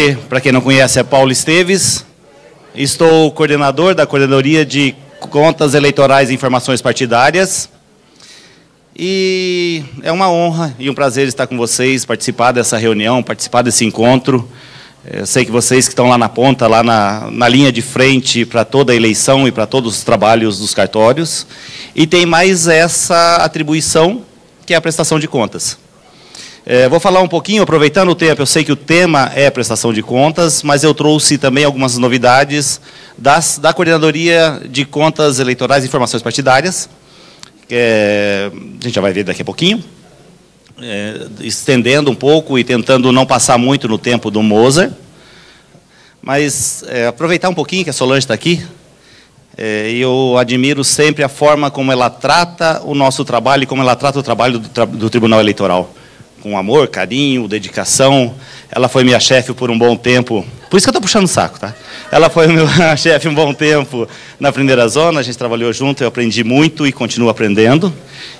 nome, para quem não conhece, é Paulo Esteves. Estou coordenador da Coordenadoria de Contas Eleitorais e Informações Partidárias. E é uma honra e um prazer estar com vocês, participar dessa reunião, participar desse encontro. Eu sei que vocês que estão lá na ponta, lá na linha de frente para toda a eleição e para todos os trabalhos dos cartórios. E tem mais essa atribuição, que é a prestação de contas. Vou falar um pouquinho, aproveitando o tempo, eu sei que o tema é prestação de contas, mas eu trouxe também algumas novidades da Coordenadoria de Contas Eleitorais e Informações Partidárias, que a gente já vai ver daqui a pouquinho, estendendo um pouco e tentando não passar muito no tempo do Moser, mas aproveitar um pouquinho que a Solange está aqui. Eu admiro sempre a forma como ela trata o nosso trabalho e como ela trata o trabalho do Tribunal Eleitoral. Com amor, carinho, dedicação. Ela foi minha chefe por um bom tempo. Por isso que eu estou puxando o saco, tá? Ela foi minha chefe um bom tempo na primeira zona, a gente trabalhou junto, eu aprendi muito e continuo aprendendo.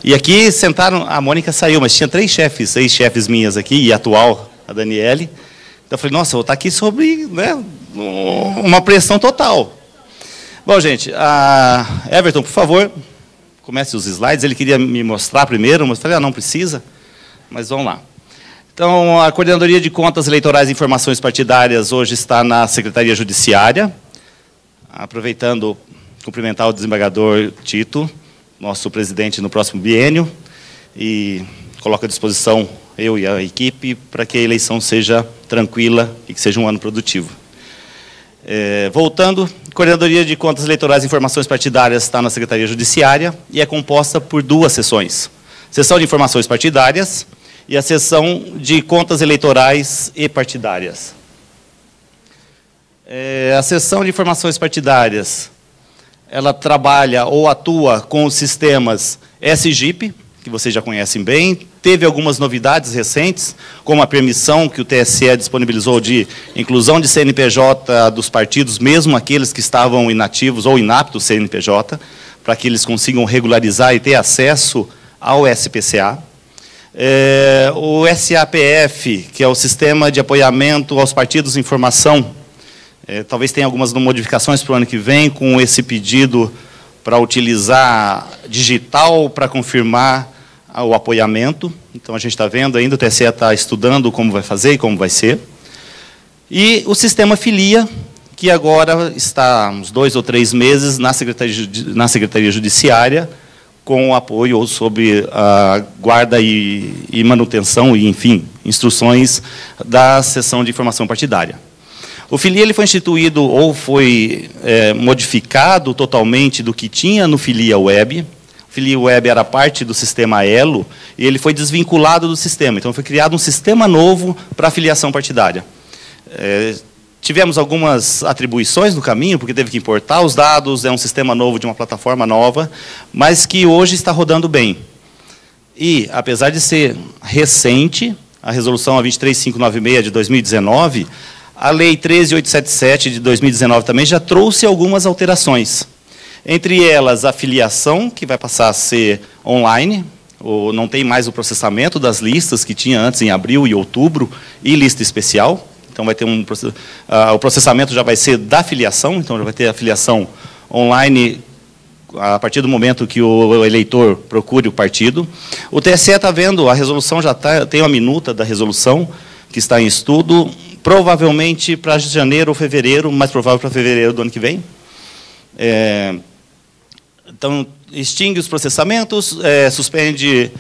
E aqui sentaram, a Mônica saiu, mas tinha 3 chefes, 6 chefes minhas aqui, e a atual, a Daniele. Então eu falei, nossa, eu vou estar aqui sobre, né, uma pressão total. Bom, gente, Everton, por favor, comece os slides. Ele queria me mostrar primeiro, mas eu falei, não precisa. Mas vamos lá. Então, a Coordenadoria de Contas Eleitorais e Informações Partidárias hoje está na Secretaria Judiciária. Aproveitando, cumprimentar o desembargador Tito, nosso presidente no próximo biênio, e coloco à disposição eu e a equipe para que a eleição seja tranquila e que seja um ano produtivo. Voltando, a Coordenadoria de Contas Eleitorais e Informações Partidárias está na Secretaria Judiciária e é composta por 2 sessões. Sessão de Informações Partidárias e a sessão de Contas Eleitorais e Partidárias. A sessão de Informações Partidárias, ela trabalha ou atua com os sistemas SGIP, que vocês já conhecem bem. Teve algumas novidades recentes, como a permissão que o TSE disponibilizou de inclusão de CNPJ dos partidos, mesmo aqueles que estavam inativos ou inaptos CNPJ, para que eles consigam regularizar e ter acesso ao SPCA. O SAPF, que é o Sistema de Apoiamento aos Partidos de Informação, talvez tenha algumas modificações para o ano que vem, com esse pedido para utilizar digital para confirmar o apoiamento. Então, a gente está vendo ainda, o TSE está estudando como vai fazer e como vai ser. E o Sistema Filia, que agora está há uns 2 ou 3 meses na Secretaria Judiciária, com apoio sobre a guarda e manutenção e, enfim, instruções da Seção de Informação Partidária. O Filia ele foi instituído ou foi modificado totalmente do que tinha no Filia Web. O Filia Web era parte do sistema Elo e ele foi desvinculado do sistema. Então, foi criado um sistema novo para a filiação partidária. Tivemos algumas atribuições no caminho, porque teve que importar os dados, é um sistema novo de uma plataforma nova, mas que hoje está rodando bem. E, apesar de ser recente, a resolução 23596 de 2019, a lei 13877 de 2019 também já trouxe algumas alterações. Entre elas, a filiação, que vai passar a ser online, ou não tem mais o processamento das listas que tinha antes em abril e outubro, e lista especial. Então, vai ter o processamento já vai ser da filiação, então já vai ter a filiação online a partir do momento que o eleitor procure o partido. O TSE está vendo, a resolução já tem uma minuta da resolução, que está em estudo, provavelmente para janeiro ou fevereiro, mais provável para fevereiro do ano que vem. Então, extingue os processamentos, suspende...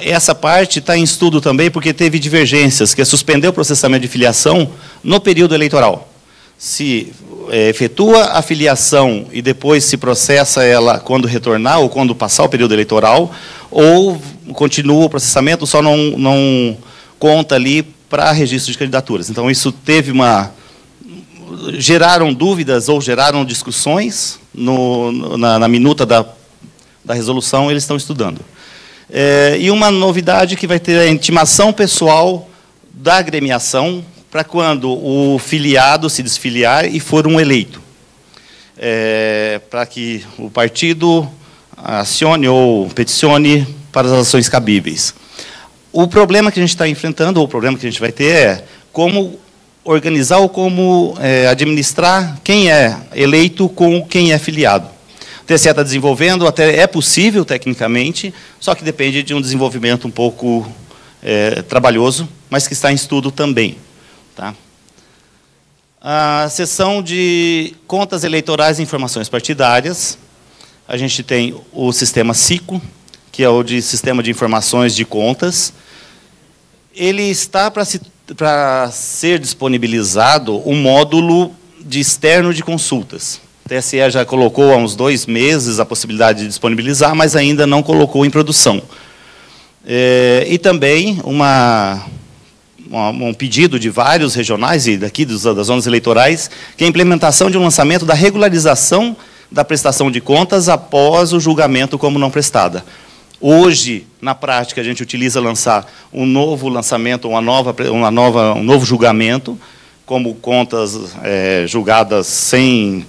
essa parte está em estudo também, porque teve divergências, que é suspender o processamento de filiação no período eleitoral. Se efetua a filiação e depois se processa ela quando retornar ou quando passar o período eleitoral, ou continua o processamento, só não conta ali para registro de candidaturas. Então, isso teve geraram dúvidas ou geraram discussões na minuta da resolução, eles estão estudando. E uma novidade que vai ter a intimação pessoal da agremiação para quando o filiado se desfiliar e for um eleito. Para que o partido acione ou peticione para as ações cabíveis. O problema que a gente está enfrentando, ou o problema que a gente vai ter, é como organizar ou como administrar quem é eleito com quem é filiado. O TSE está desenvolvendo, até é possível tecnicamente, só que depende de um desenvolvimento um pouco trabalhoso, mas que está em estudo também. Tá? A seção de contas eleitorais e informações partidárias, a gente tem o sistema SICO, que é o de Sistema de Informações de Contas. Ele está para ser disponibilizado um módulo de externo de consultas. O TSE já colocou há uns 2 meses a possibilidade de disponibilizar, mas ainda não colocou em produção. E também um pedido de vários regionais e daqui das zonas eleitorais, que é a implementação de um lançamento da regularização da prestação de contas após o julgamento como não prestada. Hoje, na prática, a gente utiliza lançar um novo lançamento, um novo julgamento, como contas julgadas sem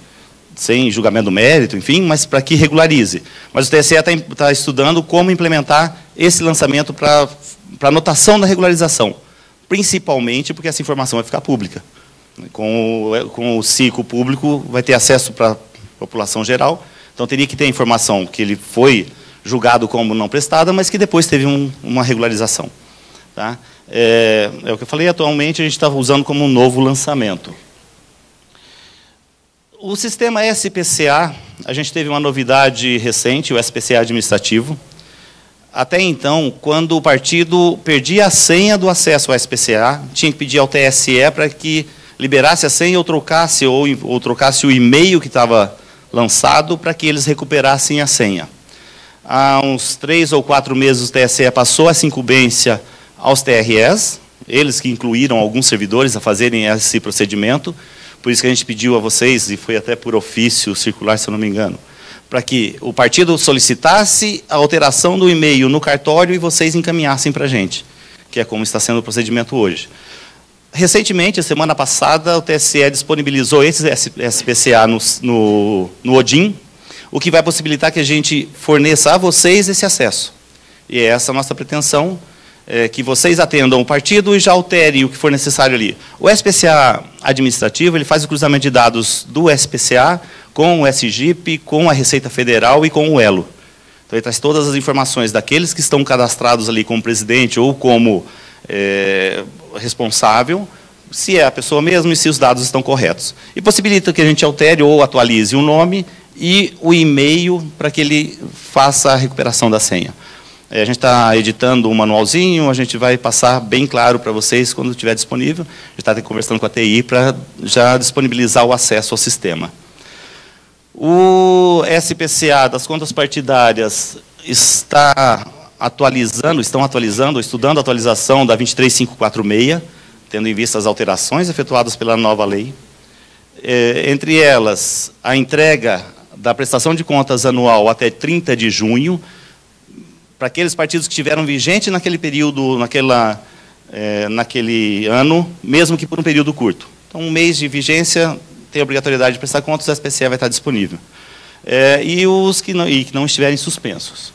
julgamento do mérito, enfim, mas para que regularize. Mas o TSE está estudando como implementar esse lançamento para anotação da regularização, principalmente porque essa informação vai ficar pública. Com o SICO público, vai ter acesso para a população geral, então teria que ter a informação que ele foi julgado como não prestada, mas que depois teve uma regularização. Tá? É o que eu falei, atualmente a gente está usando como um novo lançamento. O sistema SPCA, a gente teve uma novidade recente, o SPCA administrativo. Até então, quando o partido perdia a senha do acesso ao SPCA, tinha que pedir ao TSE para que liberasse a senha ou trocasse o e-mail que estava lançado para que eles recuperassem a senha. Há uns 3 ou 4 meses o TSE passou essa incumbência aos TREs, eles que incluíram alguns servidores a fazerem esse procedimento, por isso que a gente pediu a vocês, e foi até por ofício circular, se eu não me engano, para que o partido solicitasse a alteração do e-mail no cartório e vocês encaminhassem para a gente, que é como está sendo o procedimento hoje. Recentemente, a semana passada, o TSE disponibilizou esse SPCA no ODIN, o que vai possibilitar que a gente forneça a vocês esse acesso. E é essa a nossa pretensão, que vocês atendam o partido e já alterem o que for necessário ali. O SPCA administrativo, ele faz o cruzamento de dados do SPCA com o SGIP, com a Receita Federal e com o Elo. Então, ele traz todas as informações daqueles que estão cadastrados ali como presidente ou como responsável, se é a pessoa mesmo e se os dados estão corretos. E possibilita que a gente altere ou atualize o nome e o e-mail para que ele faça a recuperação da senha. A gente está editando um manualzinho, a gente vai passar bem claro para vocês quando estiver disponível. A gente está conversando com a TI para já disponibilizar o acesso ao sistema. O SPCA das contas partidárias estão atualizando, estudando a atualização da 23546, tendo em vista as alterações efetuadas pela nova lei. Entre elas, a entrega da prestação de contas anual até 30 de junho, para aqueles partidos que estiveram vigentes naquele período, naquele ano, mesmo que por um período curto. Então, um mês de vigência tem a obrigatoriedade de prestar contas, o SPCA vai estar disponível. E os que não estiverem suspensos.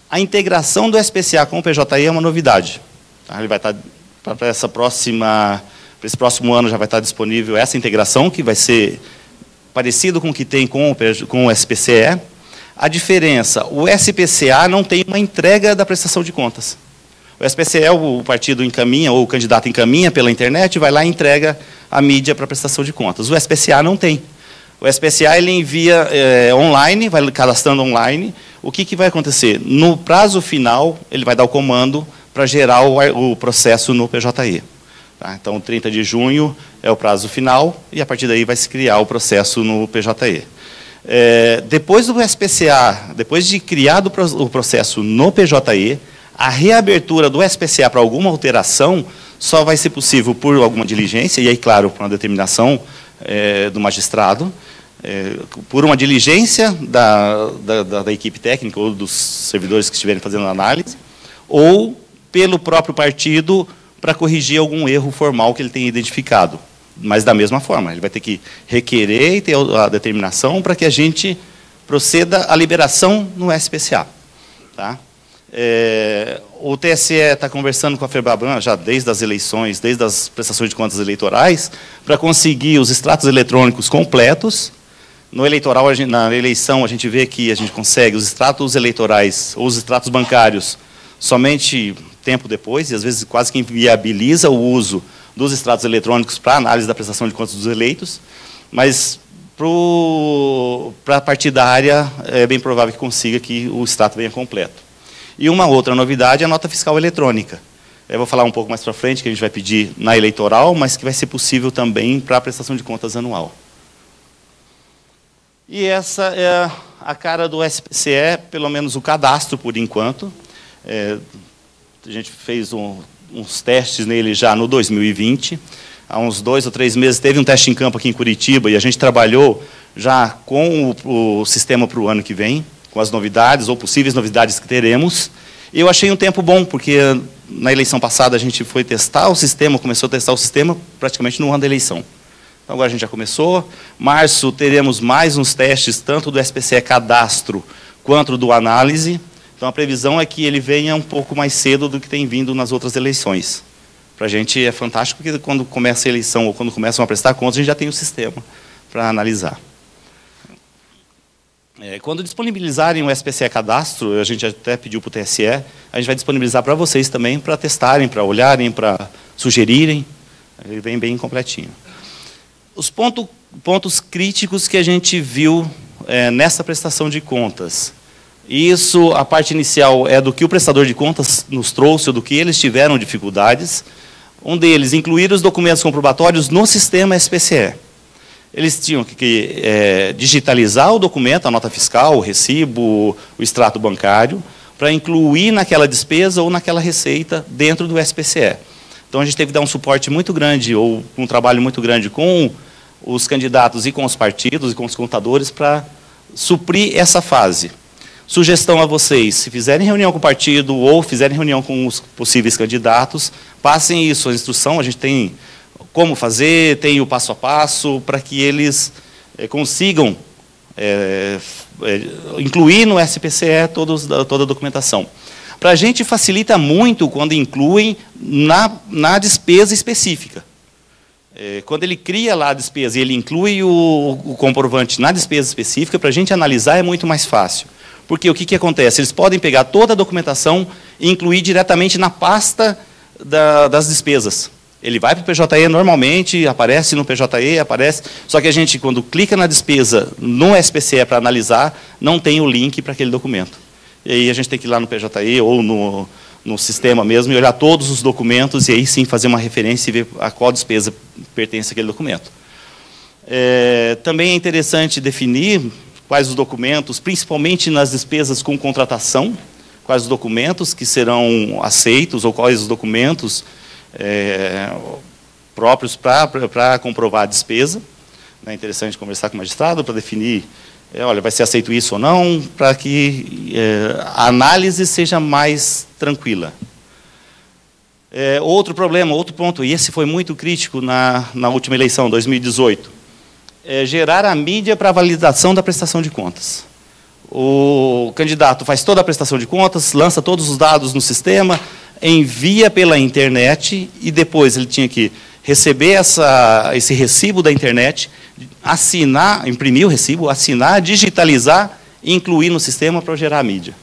A integração do SPCA com o PJE é uma novidade. Tá? Ele vai estar, para esse próximo ano, já vai estar disponível essa integração, que vai ser parecido com o que tem com o SPCE. A diferença, o SPCA não tem uma entrega da prestação de contas. O SPCE, o partido encaminha, ou o candidato encaminha pela internet, vai lá e entrega a mídia para a prestação de contas. O SPCA não tem. O SPCA ele envia online, vai cadastrando online. O que vai acontecer? No prazo final, ele vai dar o comando para gerar o processo no PJE. Tá? Então, 30 de junho é o prazo final, e a partir daí vai se criar o processo no PJE. Depois do SPCA, depois de criado o processo no PJE, a reabertura do SPCA para alguma alteração só vai ser possível por alguma diligência, e aí, claro, por uma determinação do magistrado, por uma diligência da equipe técnica ou dos servidores que estiverem fazendo a análise, ou pelo próprio partido para corrigir algum erro formal que ele tenha identificado. Mas, da mesma forma, ele vai ter que requerer e ter a determinação para que a gente proceda à liberação no SPCA. Tá? O TSE está conversando com a FEBRABAN já desde as eleições, desde as prestações de contas eleitorais, para conseguir os extratos eletrônicos completos. No eleitoral, na eleição, a gente vê que a gente consegue os extratos eleitorais ou os extratos bancários somente tempo depois, e às vezes quase que inviabiliza o uso dos extratos eletrônicos para análise da prestação de contas dos eleitos, mas para a partidária é bem provável que consiga que o extrato venha completo. E uma outra novidade é a nota fiscal eletrônica. Eu vou falar um pouco mais para frente, que a gente vai pedir na eleitoral, mas que vai ser possível também para a prestação de contas anual. E essa é a cara do SPCE, pelo menos o cadastro, por enquanto. A gente fez uns testes nele já no 2020. Há uns 2 ou 3 meses teve um teste em campo aqui em Curitiba e a gente trabalhou já com o sistema para o ano que vem, com as novidades ou possíveis novidades que teremos. E eu achei um tempo bom, porque na eleição passada a gente foi testar o sistema, começou a testar o sistema praticamente no ano da eleição. Então agora a gente já começou. Março teremos mais uns testes, tanto do SPCE Cadastro quanto do Análise. Então a previsão é que ele venha um pouco mais cedo do que tem vindo nas outras eleições. Para a gente é fantástico, porque quando começa a eleição ou quando começam a prestar contas, a gente já tem o sistema para analisar. Quando disponibilizarem o SPCE Cadastro, a gente até pediu para o TSE, a gente vai disponibilizar para vocês também, para testarem, para olharem, para sugerirem. Ele vem bem completinho. Os pontos críticos que a gente viu nessa prestação de contas. Isso, a parte inicial é do que o prestador de contas nos trouxe, ou do que eles tiveram dificuldades. Um deles, incluir os documentos comprobatórios no sistema SPCE. Eles tinham que digitalizar o documento, a nota fiscal, o recibo, o extrato bancário, para incluir naquela despesa ou naquela receita dentro do SPCE. Então, a gente teve que dar um suporte muito grande, ou um trabalho muito grande com os candidatos e com os partidos e com os contadores para suprir essa fase. Sugestão a vocês, se fizerem reunião com o partido ou fizerem reunião com os possíveis candidatos, passem isso, a instrução, a gente tem como fazer, tem o passo a passo, para que eles consigam incluir no SPCE toda a documentação. Para a gente facilita muito quando incluem na despesa específica. Quando ele cria lá a despesa e ele inclui o comprovante na despesa específica, para a gente analisar é muito mais fácil. Porque o que acontece? Eles podem pegar toda a documentação e incluir diretamente na pasta das despesas. Ele vai para o PJE normalmente, aparece no PJE, aparece, só que a gente, quando clica na despesa no SPCE para analisar, não tem o link para aquele documento. E aí a gente tem que ir lá no PJE ou no sistema mesmo e olhar todos os documentos e aí sim fazer uma referência e ver a qual despesa pertence àquele documento. Também é interessante definir quais os documentos, principalmente nas despesas com contratação, quais os documentos que serão aceitos ou quais os documentos próprios para comprovar a despesa. É interessante conversar com o magistrado para definir, olha, vai ser aceito isso ou não, para que a análise seja mais tranquila. Outro problema, outro ponto, e esse foi muito crítico na última eleição, 2018, gerar a mídia para a validação da prestação de contas. O candidato faz toda a prestação de contas, lança todos os dados no sistema, envia pela internet e depois ele tinha que receber esse recibo da internet, assinar, imprimir o recibo, assinar, digitalizar e incluir no sistema para gerar a mídia.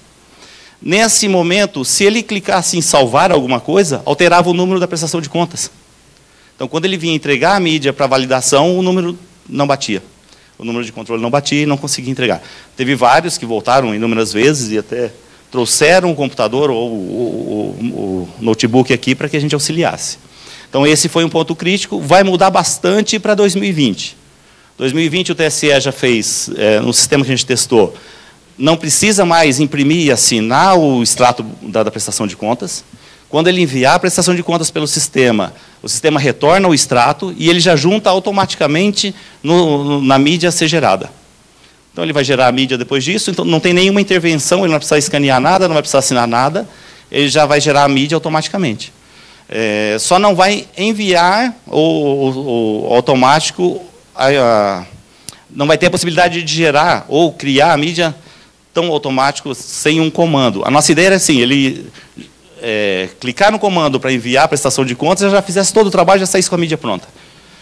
Nesse momento, se ele clicasse em salvar alguma coisa, alterava o número da prestação de contas. Então, quando ele vinha entregar a mídia para validação, o número não batia. O número de controle não batia e não conseguia entregar. Teve vários que voltaram inúmeras vezes e até trouxeram o computador ou o notebook aqui para que a gente auxiliasse. Então, esse foi um ponto crítico. Vai mudar bastante para 2020. 2020, o TSE já fez, no sistema que a gente testou, não precisa mais imprimir e assinar o extrato da prestação de contas. Quando ele enviar a prestação de contas pelo sistema, o sistema retorna o extrato e ele já junta automaticamente na mídia a ser gerada. Então, ele vai gerar a mídia depois disso, então não tem nenhuma intervenção, ele não vai precisar escanear nada, não vai precisar assinar nada, ele já vai gerar a mídia automaticamente. Só não vai enviar o automático, não vai ter a possibilidade de gerar ou criar a mídia tão automático, sem um comando. A nossa ideia era assim, ele clicar no comando para enviar a prestação de contas, já fizesse todo o trabalho, já saísse com a mídia pronta.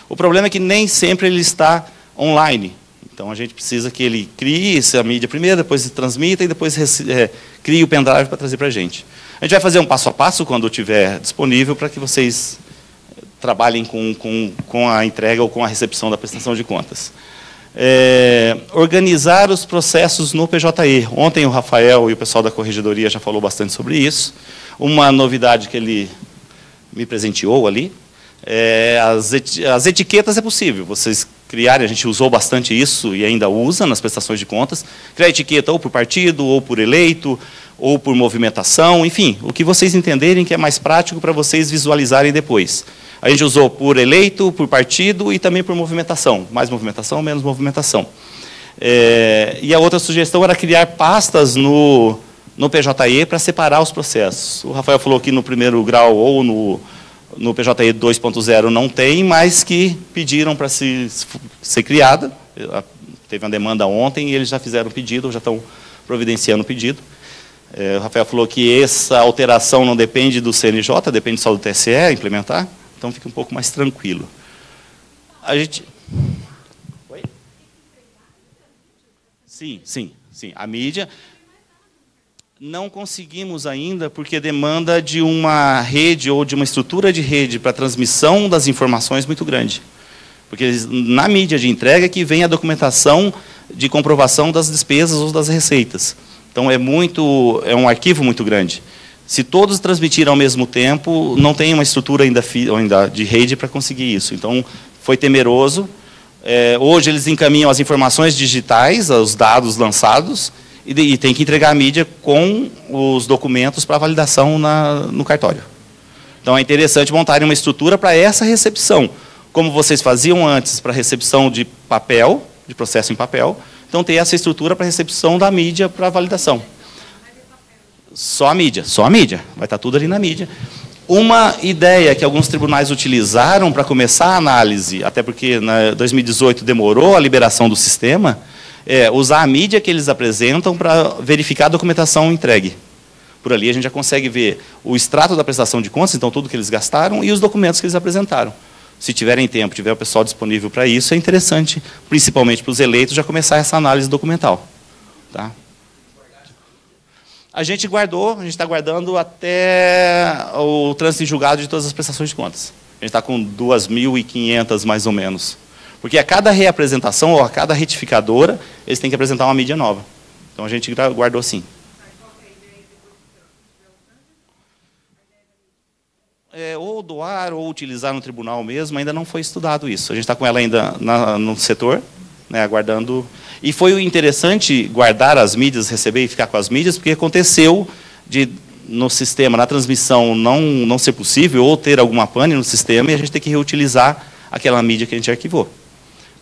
O problema é que nem sempre ele está online. Então, a gente precisa que ele crie essa mídia primeiro, depois transmita e depois crie o pendrive para trazer para a gente. A gente vai fazer um passo a passo quando estiver disponível para que vocês trabalhem com a entrega ou com a recepção da prestação de contas. Organizar os processos no PJE. Ontem o Rafael e o pessoal da Corregedoria já falou bastante sobre isso. Uma novidade que ele me presenteou ali, as etiquetas é possível. Vocês criarem, a gente usou bastante isso e ainda usa nas prestações de contas, criar etiqueta ou por partido, ou por eleito, ou por movimentação, enfim, o que vocês entenderem que é mais prático para vocês visualizarem depois. A gente usou por eleito, por partido e também por movimentação. Mais movimentação, menos movimentação. E a outra sugestão era criar pastas no PJE para separar os processos. O Rafael falou que no primeiro grau ou no PJE 2.0 não tem, mas que pediram para ser criada. Teve uma demanda ontem e eles já fizeram o pedido, já estão providenciando o pedido. O Rafael falou que essa alteração não depende do CNJ, depende só do TSE implementar. Então, fica um pouco mais tranquilo. A gente... Oi? Sim. A mídia... Não conseguimos ainda, porque demanda de uma rede ou de uma estrutura de rede para transmissão das informações muito grande. Porque na mídia de entrega é que vem a documentação de comprovação das despesas ou das receitas. Então, é um arquivo muito grande. Se todos transmitirem ao mesmo tempo, não tem uma estrutura ainda de rede para conseguir isso. Então, foi temeroso. Hoje, eles encaminham as informações digitais, os dados lançados, e tem que entregar a mídia com os documentos para validação no cartório. Então, é interessante montarem uma estrutura para essa recepção. Como vocês faziam antes para recepção de papel, de processo em papel, então ter essa estrutura para recepção da mídia para validação. Só a mídia. Vai estar tudo ali na mídia. Uma ideia que alguns tribunais utilizaram para começar a análise, até porque em 2018 demorou a liberação do sistema, usar a mídia que eles apresentam para verificar a documentação entregue. Por ali a gente já consegue ver o extrato da prestação de contas, então tudo que eles gastaram, e os documentos que eles apresentaram. Se tiverem tempo, tiver o pessoal disponível para isso, é interessante, principalmente para os eleitos, já começar essa análise documental. Tá? A gente está guardando até o trânsito em julgado de todas as prestações de contas. A gente está com 2.500, mais ou menos. Porque a cada reapresentação, ou a cada retificadora, eles têm que apresentar uma mídia nova. Então, a gente guardou sim. Ou doar, ou utilizar no tribunal mesmo, ainda não foi estudado isso. A gente está com ela ainda no setor, né, aguardando. E foi interessante guardar as mídias, receber e ficar com as mídias, porque aconteceu no sistema, na transmissão, não ser possível, ou ter alguma pane no sistema, e a gente tem que reutilizar aquela mídia que a gente arquivou.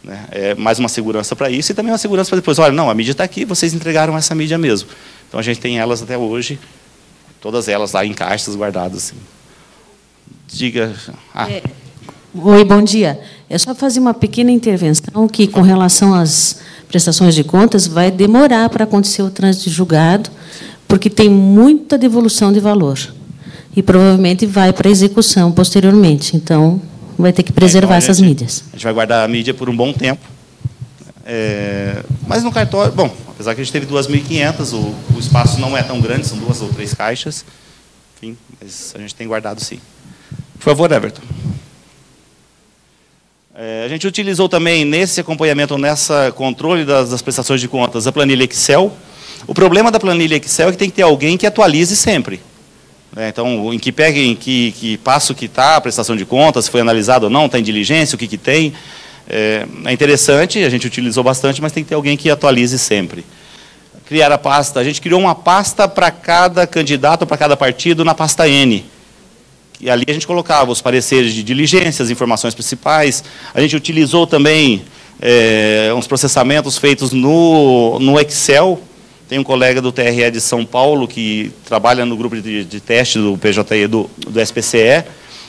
Né? Mais uma segurança para isso, e também uma segurança para depois, olha, não, a mídia está aqui, vocês entregaram essa mídia mesmo. Então, a gente tem elas até hoje, todas elas lá em caixas guardadas. Assim. Diga... Oi, bom dia. É só fazer uma pequena intervenção que, com relação às prestações de contas, vai demorar para acontecer o trânsito de julgado, porque tem muita devolução de valor. E, provavelmente, vai para a execução posteriormente. Então, vai ter que preservar essas mídias. A gente vai guardar a mídia por um bom tempo. Mas no cartório... Bom, apesar que a gente teve 2.500, o espaço não é tão grande, são 2 ou 3 caixas. Enfim, mas a gente tem guardado, sim. Por favor, Everton. A gente utilizou também, nesse acompanhamento, nesse controle das prestações de contas, a planilha Excel. O problema da planilha Excel é que tem que ter alguém que atualize sempre. Então, em que pegue, em que passo que está a prestação de contas, se foi analisado ou não, está em diligência, o que tem. É interessante, a gente utilizou bastante, mas tem que ter alguém que atualize sempre. Criar a pasta, a gente criou uma pasta para cada candidato, para cada partido, na pasta N. E ali a gente colocava os pareceres de diligência, as informações principais. A gente utilizou também uns processamentos feitos no Excel. Tem um colega do TRE de São Paulo que trabalha no grupo de teste do PJE, do SPCE,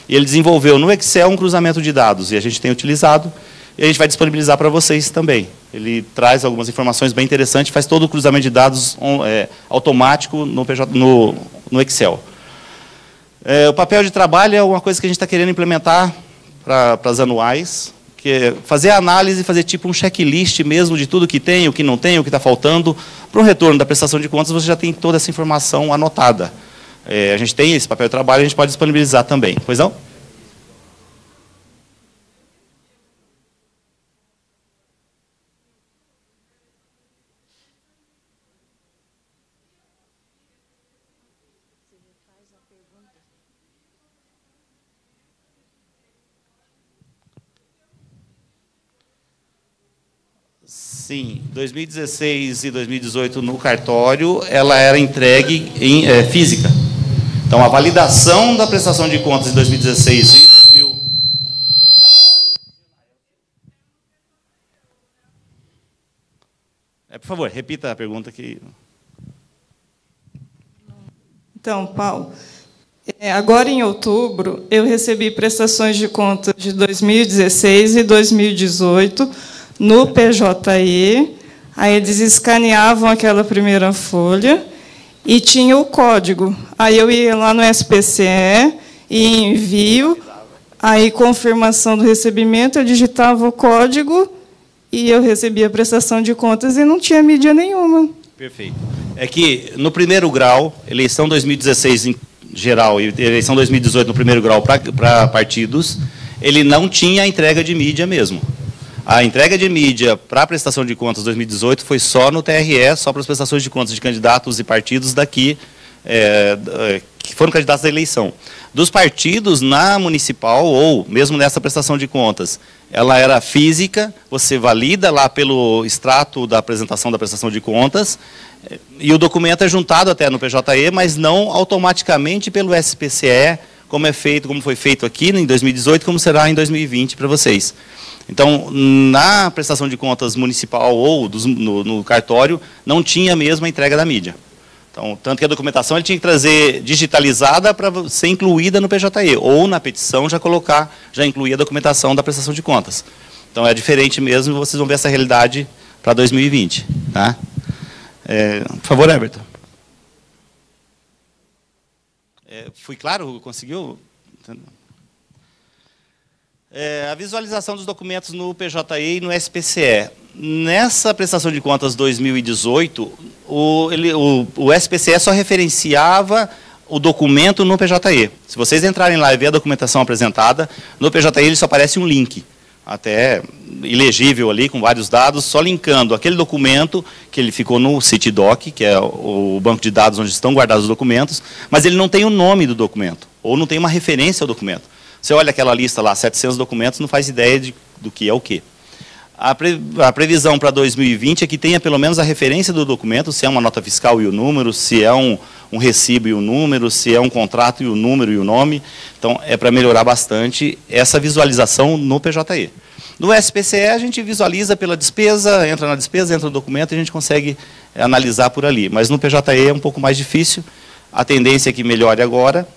e ele desenvolveu no Excel um cruzamento de dados, e a gente tem utilizado. e a gente vai disponibilizar para vocês também. Ele traz algumas informações bem interessantes, faz todo o cruzamento de dados automático no Excel. O papel de trabalho é uma coisa que a gente está querendo implementar para as anuais, que é fazer a análise, fazer tipo um checklist mesmo de tudo que tem, o que não tem, o que está faltando. Para o retorno da prestação de contas, você já tem toda essa informação anotada. A gente tem esse papel de trabalho, a gente pode disponibilizar também. Pois não? Sim, 2016 e 2018 no cartório, ela era entregue em física. Então, a validação da prestação de contas em 2016 e 2000... por favor, repita a pergunta que... Então, Paulo, agora em outubro, eu recebi prestações de contas de 2016 e 2018 no PJE, aí eles escaneavam aquela primeira folha e tinha o código. Aí eu ia lá no SPCE e envio, aí confirmação do recebimento, eu digitava o código e eu recebia a prestação de contas e não tinha mídia nenhuma. Perfeito. É que no primeiro grau, eleição 2016 em geral e eleição 2018 no primeiro grau para partidos, ele não tinha entrega de mídia mesmo. A entrega de mídia para a prestação de contas 2018 foi só no TRE, só para as prestações de contas de candidatos e partidos daqui, que foram candidatos à eleição. Dos partidos na municipal, ou mesmo nessa prestação de contas, ela era física, você valida lá pelo extrato da apresentação da prestação de contas, e o documento é juntado até no PJE, mas não automaticamente pelo SPCE, como foi feito aqui em 2018, como será em 2020 para vocês. Então, na prestação de contas municipal ou no cartório, não tinha mesmo a entrega da mídia. Então, tanto que a documentação ele tinha que trazer digitalizada para ser incluída no PJE, ou na petição já incluir a documentação da prestação de contas. Então, é diferente mesmo, e vocês vão ver essa realidade para 2020. Tá? Por favor, Everton. Fui claro? Conseguiu? A visualização dos documentos no PJE e no SPCE. Nessa prestação de contas 2018, o SPCE só referenciava o documento no PJE. Se vocês entrarem lá e ver a documentação apresentada, no PJE ele só aparece um link, até ilegível ali, com vários dados, só linkando aquele documento que ele ficou no CITDOC, que é o banco de dados onde estão guardados os documentos, mas ele não tem o nome do documento, ou não tem uma referência ao documento. Você olha aquela lista lá, 700 documentos, não faz ideia do que é o quê. A previsão para 2020 é que tenha pelo menos a referência do documento, se é uma nota fiscal e o número, se é um recibo e o número, se é um contrato e o número e o nome. Então, é para melhorar bastante essa visualização no PJE. No SPCE, a gente visualiza pela despesa, entra na despesa, entra no documento e a gente consegue analisar por ali. Mas no PJE é um pouco mais difícil, a tendência é que melhore agora.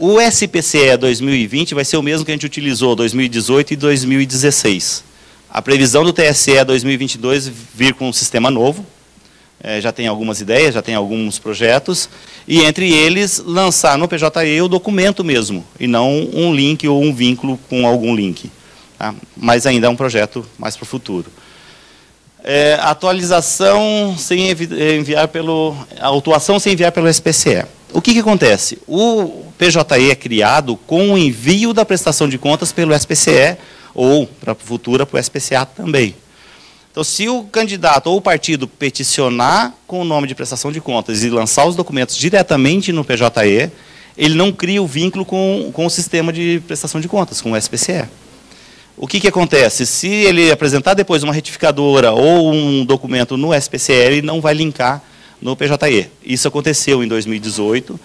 O SPCE 2020 vai ser o mesmo que a gente utilizou 2018 e 2016. A previsão do TSE 2022 vir com um sistema novo, já tem algumas ideias, já tem alguns projetos, e entre eles lançar no PJE o documento mesmo, e não um link ou um vínculo com algum link. Tá? Mas ainda é um projeto mais para o futuro. Atualização sem enviar a autuação sem enviar pelo SPCE. O que acontece? O PJE é criado com o envio da prestação de contas pelo SPCE, ou, para a futura, para o SPCA também. Então, se o candidato ou o partido peticionar com o nome de prestação de contas e lançar os documentos diretamente no PJE, ele não cria o vínculo com o sistema de prestação de contas, com o SPCE. O que acontece? Se ele apresentar depois uma retificadora ou um documento no SPCE, ele não vai linkar no PJE. Isso aconteceu em 2018.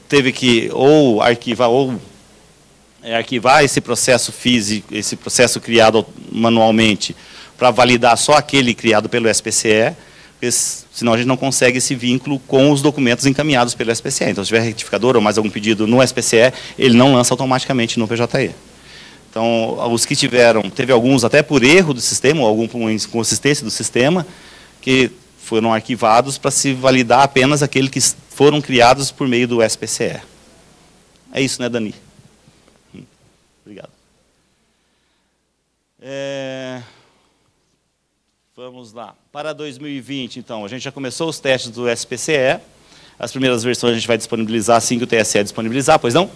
Teve que ou arquivar esse processo físico, esse processo criado manualmente, para validar só aquele criado pelo SPCE, porque senão a gente não consegue esse vínculo com os documentos encaminhados pelo SPCE. Então, se tiver retificador ou mais algum pedido no SPCE, ele não lança automaticamente no PJE. Então, os que teve alguns até por erro do sistema, ou alguma inconsistência do sistema, que foram arquivados para se validar apenas aqueles que foram criados por meio do SPCE. É isso, né, Dani? Obrigado. Vamos lá. Para 2020, então, a gente já começou os testes do SPCE. As primeiras versões a gente vai disponibilizar assim que o TSE disponibilizar, pois não?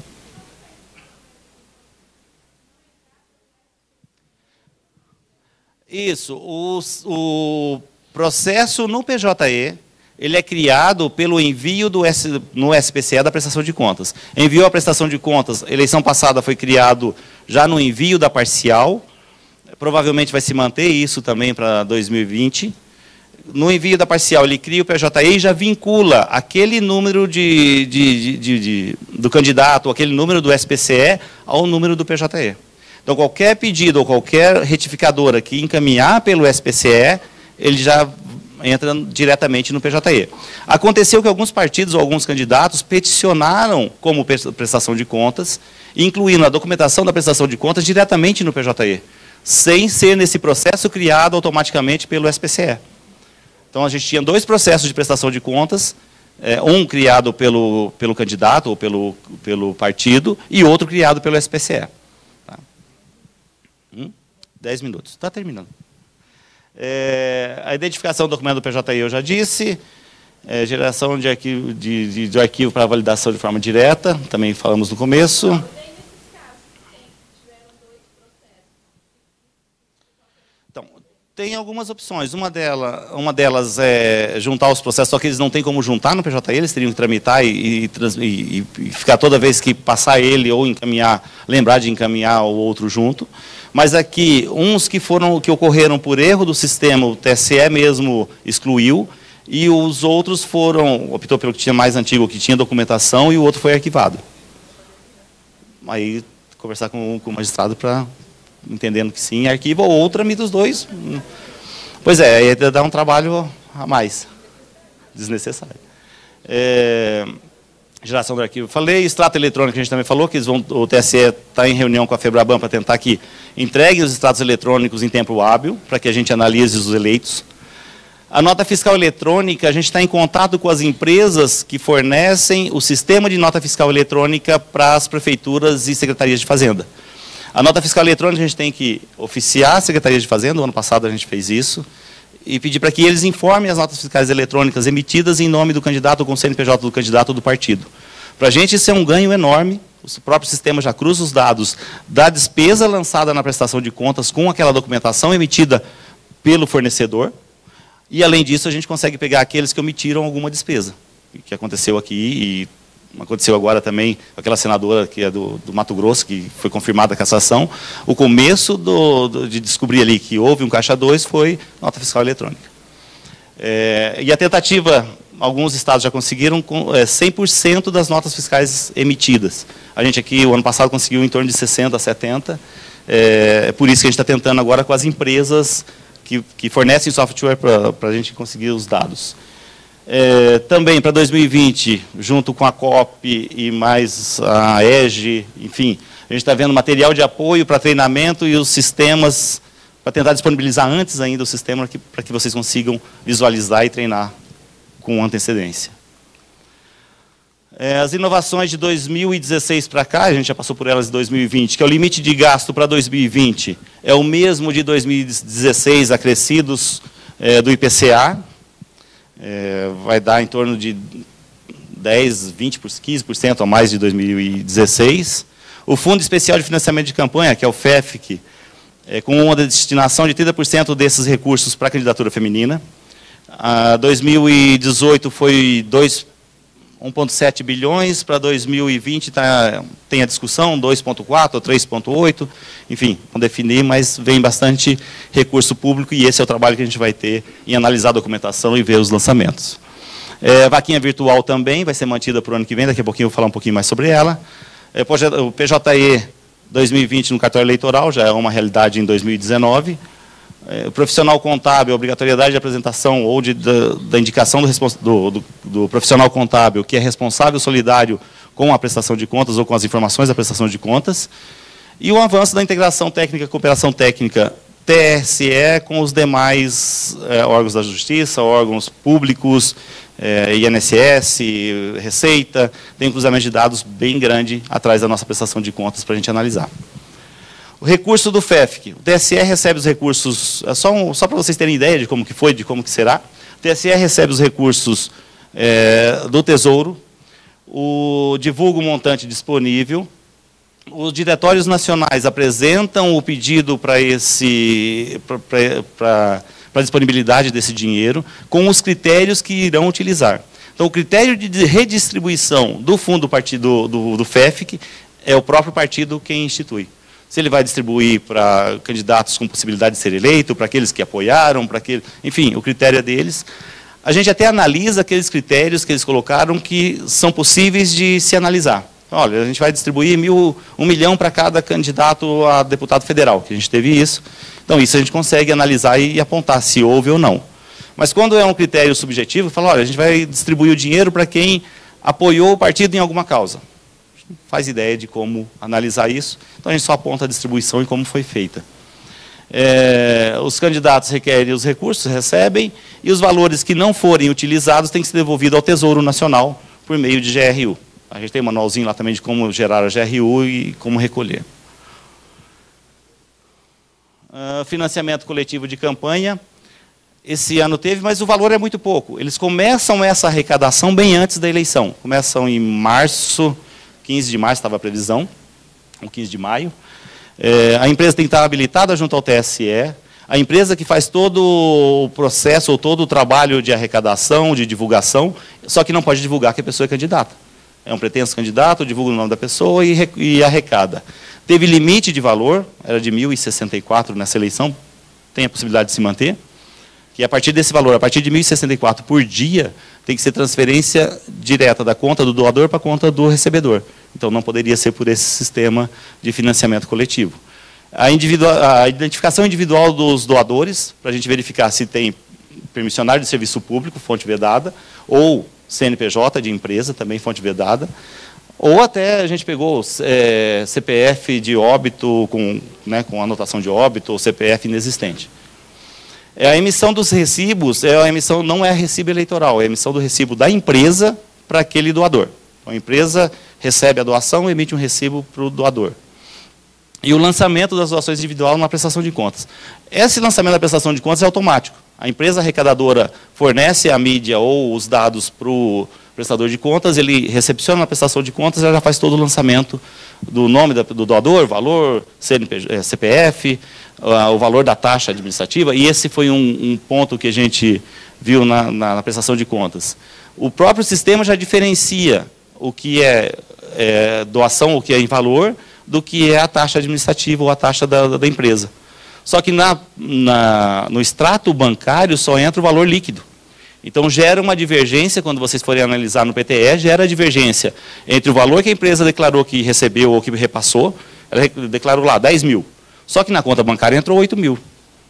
Isso. O processo no PJE, ele é criado pelo envio no SPCE da prestação de contas. Enviou a prestação de contas, eleição passada foi criado já no envio da parcial, provavelmente vai se manter isso também para 2020. No envio da parcial, ele cria o PJE e já vincula aquele número do candidato, aquele número do SPCE, ao número do PJE. Então, qualquer pedido ou qualquer retificadora que encaminhar pelo SPCE, ele já entra diretamente no PJE. Aconteceu que alguns partidos ou alguns candidatos peticionaram como prestação de contas, incluindo a documentação da prestação de contas diretamente no PJE, sem ser nesse processo criado automaticamente pelo SPCE. Então, a gente tinha 2 processos de prestação de contas, um criado pelo candidato ou pelo partido, e outro criado pelo SPCE. Tá? 10 minutos. Está terminando. A identificação do documento do PJE eu já disse. Geração de arquivo para validação de forma direta, também falamos no começo. Tem algumas opções. Uma delas é juntar os processos, só que eles não têm como juntar no PJE, eles teriam que tramitar e ficar toda vez que passar ele ou encaminhar, lembrar de encaminhar o outro junto. Mas aqui, uns que ocorreram por erro do sistema, o TSE mesmo excluiu, e os outros optou pelo que tinha mais antigo, que tinha documentação, e o outro foi arquivado. Aí, conversar com o magistrado para... entendendo que sim, arquiva, ou tramita os 2. Pois é, aí dá um trabalho a mais, desnecessário. Geração do arquivo, falei. Extrato eletrônico, a gente também falou, que o TSE está em reunião com a FEBRABAN para tentar que entreguem os extratos eletrônicos em tempo hábil, para que a gente analise os eleitos. A nota fiscal eletrônica, a gente está em contato com as empresas que fornecem o sistema de nota fiscal eletrônica para as prefeituras e secretarias de Fazenda. A nota fiscal eletrônica a gente tem que oficiar a Secretaria de Fazenda, o ano passado a gente fez isso, e pedir para que eles informem as notas fiscais eletrônicas emitidas em nome do candidato ou com o CNPJ do candidato ou do partido. Para a gente isso é um ganho enorme, o próprio sistema já cruza os dados da despesa lançada na prestação de contas com aquela documentação emitida pelo fornecedor, e além disso a gente consegue pegar aqueles que omitiram alguma despesa, que aconteceu aqui e aconteceu agora também, aquela senadora que é do Mato Grosso, que foi confirmada a cassação. O começo de descobrir ali que houve um caixa 2 foi nota fiscal eletrônica. E a tentativa, alguns estados já conseguiram 100% das notas fiscais emitidas. A gente aqui, o ano passado, conseguiu em torno de 60% a 70%. É por isso que a gente está tentando agora com as empresas que fornecem software para a gente conseguir os dados. Também para 2020, junto com a COP e mais a EGE, enfim, a gente está vendo material de apoio para treinamento e os sistemas, para tentar disponibilizar antes ainda o sistema para que vocês consigam visualizar e treinar com antecedência. As inovações de 2016 para cá, a gente já passou por elas em 2020, que é o limite de gasto para 2020, é o mesmo de 2016, acrescidos do IPCA, vai dar em torno de 10%, 20%, 15% a mais de 2016. O Fundo Especial de Financiamento de Campanha, que é o FEFC, com uma destinação de 30% desses recursos para a candidatura feminina. 2018 foi 1,7 bilhões, para 2020 tem a discussão, 2,4 ou 3,8, enfim, vamos definir, mas vem bastante recurso público e esse é o trabalho que a gente vai ter em analisar a documentação e ver os lançamentos. Vaquinha virtual também vai ser mantida para o ano que vem, daqui a pouquinho eu vou falar um pouquinho mais sobre ela. O PJE 2020 no cartório eleitoral já é uma realidade em 2019. O profissional contábil, obrigatoriedade de apresentação ou da indicação do profissional contábil, que é responsável solidário com a prestação de contas ou com as informações da prestação de contas. E o avanço da integração técnica, cooperação técnica, TSE com os demais órgãos da Justiça, órgãos públicos, INSS, Receita, tem um cruzamento de dados bem grande atrás da nossa prestação de contas para a gente analisar. O recurso do FEFC. O TSE recebe os recursos, só para vocês terem ideia de como que foi, de como que será. O TSE recebe os recursos do Tesouro, divulga o montante disponível, os diretórios nacionais apresentam o pedido para a disponibilidade desse dinheiro, com os critérios que irão utilizar. Então, o critério de redistribuição do fundo do FEFC é o próprio partido quem institui. Se ele vai distribuir para candidatos com possibilidade de ser eleito, para aqueles que apoiaram, enfim, o critério é deles. A gente até analisa aqueles critérios que eles colocaram que são possíveis de se analisar. Olha, a gente vai distribuir 1 milhão para cada candidato a deputado federal, que a gente teve isso. Então, isso a gente consegue analisar e apontar se houve ou não. Mas quando é um critério subjetivo, fala, olha, a gente vai distribuir o dinheiro para quem apoiou o partido em alguma causa. A gente não faz ideia de como analisar isso, então a gente só aponta a distribuição e como foi feita. Os candidatos requerem os recursos, recebem, e os valores que não forem utilizados têm que ser devolvidos ao Tesouro Nacional por meio de GRU. A gente tem um manualzinho lá também de como gerar a GRU e como recolher. Financiamento coletivo de campanha. Esse ano teve, mas o valor é muito pouco. Eles começam essa arrecadação bem antes da eleição. Começam em março, 15 de março estava a previsão, ou 15 de maio. A empresa tem que estar habilitada junto ao TSE. A empresa que faz todo o processo, ou todo o trabalho de arrecadação, de divulgação, só que não pode divulgar que a pessoa é candidata. É um pretenso candidato, divulga o nome da pessoa e arrecada. Teve limite de valor, era de 1.064 nessa eleição, tem a possibilidade de se manter. Que a partir desse valor, a partir de 1.064 por dia, tem que ser transferência direta da conta do doador para a conta do recebedor. Então, não poderia ser por esse sistema de financiamento coletivo. A identificação individual dos doadores, para a gente verificar se tem permissionário de serviço público, fonte vedada, ou CNPJ de empresa, também fonte vedada, ou até a gente pegou CPF de óbito, com anotação de óbito, ou CPF inexistente. A emissão dos recibos, não é recibo eleitoral, é a emissão do recibo da empresa para aquele doador. Então, a empresa recebe a doação e emite um recibo para o doador. E o lançamento das doações individuais na prestação de contas. Esse lançamento da prestação de contas é automático. A empresa arrecadadora fornece a mídia ou os dados para o prestador de contas, ele recepciona a prestação de contas e já faz todo o lançamento do nome do doador, valor, CPF, o valor da taxa administrativa, e esse foi um ponto que a gente viu na prestação de contas. O próprio sistema já diferencia o que é doação, o que é em valor, do que é a taxa administrativa ou a taxa da empresa. Só que no extrato bancário só entra o valor líquido. Então, gera uma divergência, quando vocês forem analisar no PTE, gera a divergência entre o valor que a empresa declarou que recebeu ou que repassou, ela declarou lá 10 mil. Só que na conta bancária entrou 8 mil.